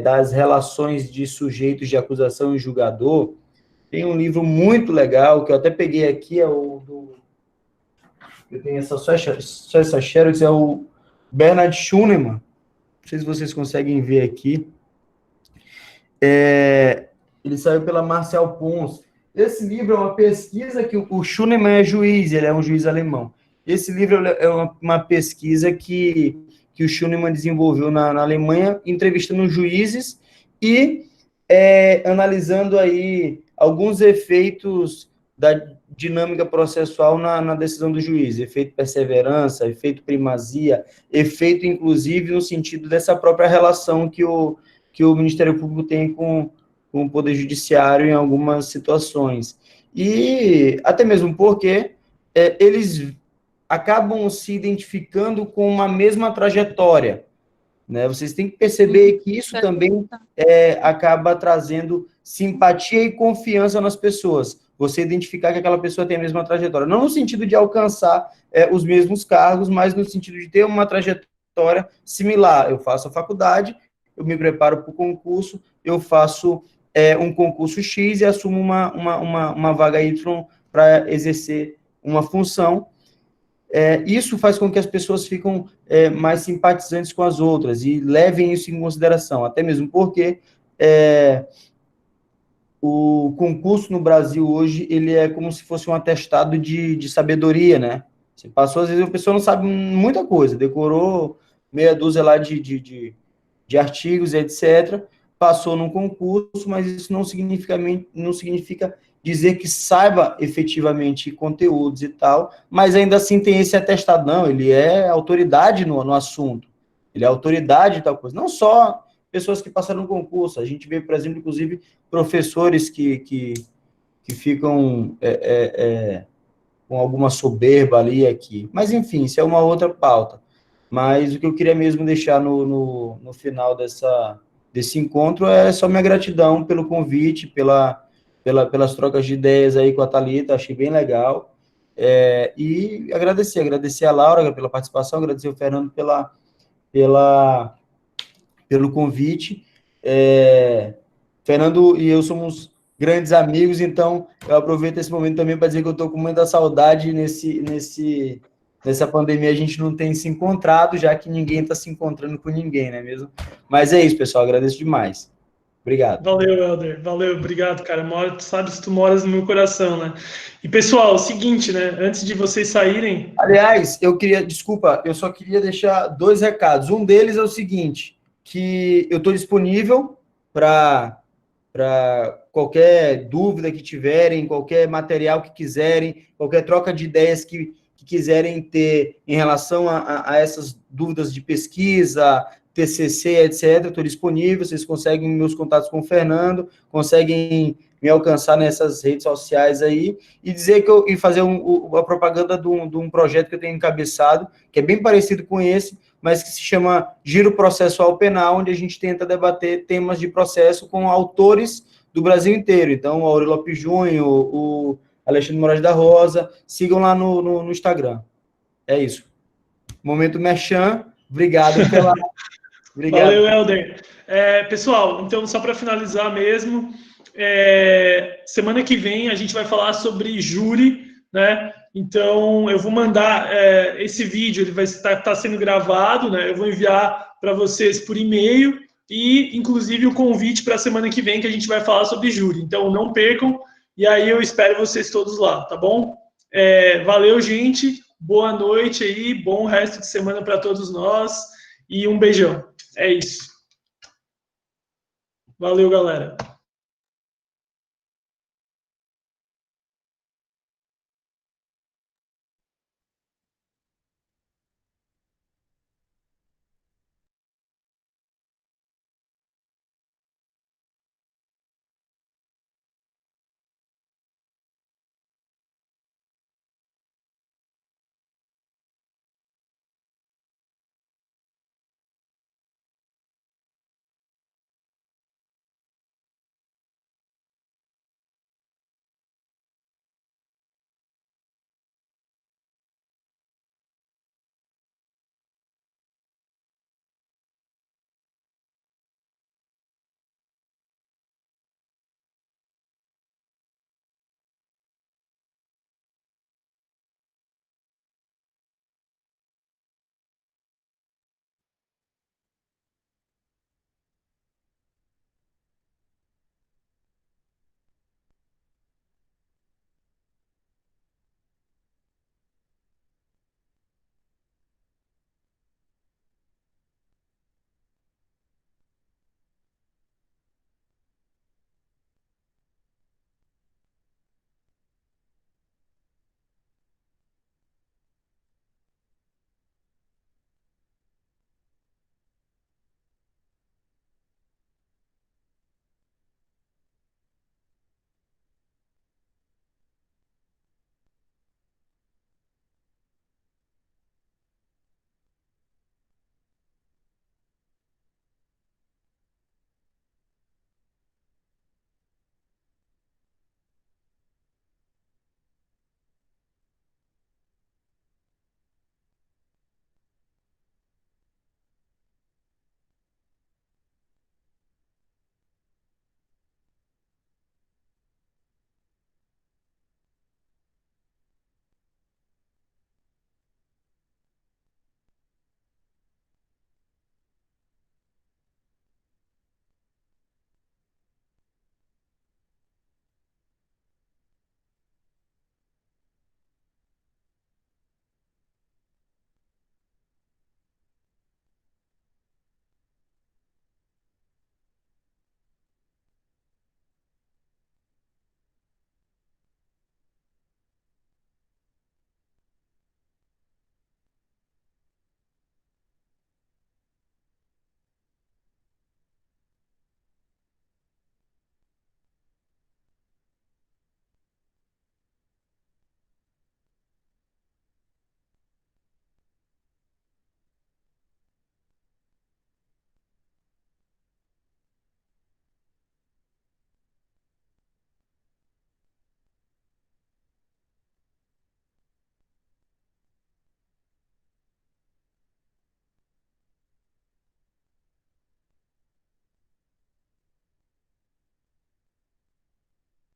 das relações de sujeitos de acusação e julgador, tem um livro muito legal, que eu até peguei aqui, eu tenho só essa xerox, é o Bernard Schunemann, não sei se vocês conseguem ver aqui, ele saiu pela Marcial Pons. Esse livro é uma pesquisa que o Schunemann é juiz, ele é um juiz alemão. Esse livro é uma pesquisa que o Schunemann desenvolveu na Alemanha, entrevistando juízes e analisando aí alguns efeitos da dinâmica processual na decisão do juiz, efeito perseverança, efeito primazia, efeito, inclusive, no sentido dessa própria relação que o Ministério Público tem com o Poder Judiciário em algumas situações. E até mesmo porque eles acabam se identificando com uma mesma trajetória, né? Vocês têm que perceber que isso também acaba trazendo simpatia e confiança nas pessoas. Você identificar que aquela pessoa tem a mesma trajetória. Não no sentido de alcançar os mesmos cargos, mas no sentido de ter uma trajetória similar. Eu faço a faculdade, eu me preparo para o concurso, eu faço um concurso X e assumo uma vaga Y para exercer uma função. Isso faz com que as pessoas fiquem mais simpatizantes com as outras e levem isso em consideração, até mesmo porque o concurso no Brasil hoje, ele é como se fosse um atestado de sabedoria, né? Você passou, às vezes, a pessoa não sabe muita coisa, decorou meia dúzia lá de artigos, etc., passou num concurso, mas isso não significa dizer que saiba efetivamente conteúdos e tal, mas ainda assim tem esse atestado. Não, ele é autoridade no assunto, ele é autoridade em tal coisa. Não só pessoas que passaram no concurso. A gente vê, por exemplo, inclusive, professores que ficam com alguma soberba ali aqui. Mas, enfim, isso é uma outra pauta. Mas o que eu queria mesmo deixar no final desse encontro é só minha gratidão pelo convite, pelas trocas de ideias aí com a Thalita, achei bem legal. E agradecer a Laura pela participação, agradecer o Fernando pelo convite. Fernando e eu somos grandes amigos, então eu aproveito esse momento também para dizer que eu estou com muita saudade nessa pandemia, a gente não tem se encontrado, já que ninguém está se encontrando com ninguém, não é mesmo? Mas é isso, pessoal, agradeço demais. Obrigado. Valeu, Helder. Valeu, obrigado, cara. Tu sabes que tu moras no meu coração, né? E, pessoal, é o seguinte, né? Antes de vocês saírem... Aliás, desculpa, eu só queria deixar 2 recados. Um deles é o seguinte, que eu estou disponível para qualquer dúvida que tiverem, qualquer material que quiserem, qualquer troca de ideias que quiserem ter em relação a essas dúvidas de pesquisa, TCC, etc., estou disponível, vocês conseguem meus contatos com o Fernando, conseguem me alcançar nessas redes sociais aí, e dizer e fazer a propaganda de um projeto que eu tenho encabeçado, que é bem parecido com esse, mas que se chama Giro Processual Penal, onde a gente tenta debater temas de processo com autores do Brasil inteiro. Então, o Aurélio Lopes Júnior, o Alexandre Moraes da Rosa, sigam lá no Instagram. É isso. Momento merchan, obrigado pela... Obrigado. Valeu, Helder. Pessoal, então, só para finalizar mesmo, semana que vem a gente vai falar sobre júri, né? Então, eu vou mandar esse vídeo, ele vai estar sendo gravado, né? Eu vou enviar para vocês por e-mail e, inclusive, o convite para a semana que vem que a gente vai falar sobre júri. Então, não percam, e aí eu espero vocês todos lá, tá bom? Valeu, gente. Boa noite aí, bom resto de semana para todos nós e um beijão. É isso. Valeu, galera.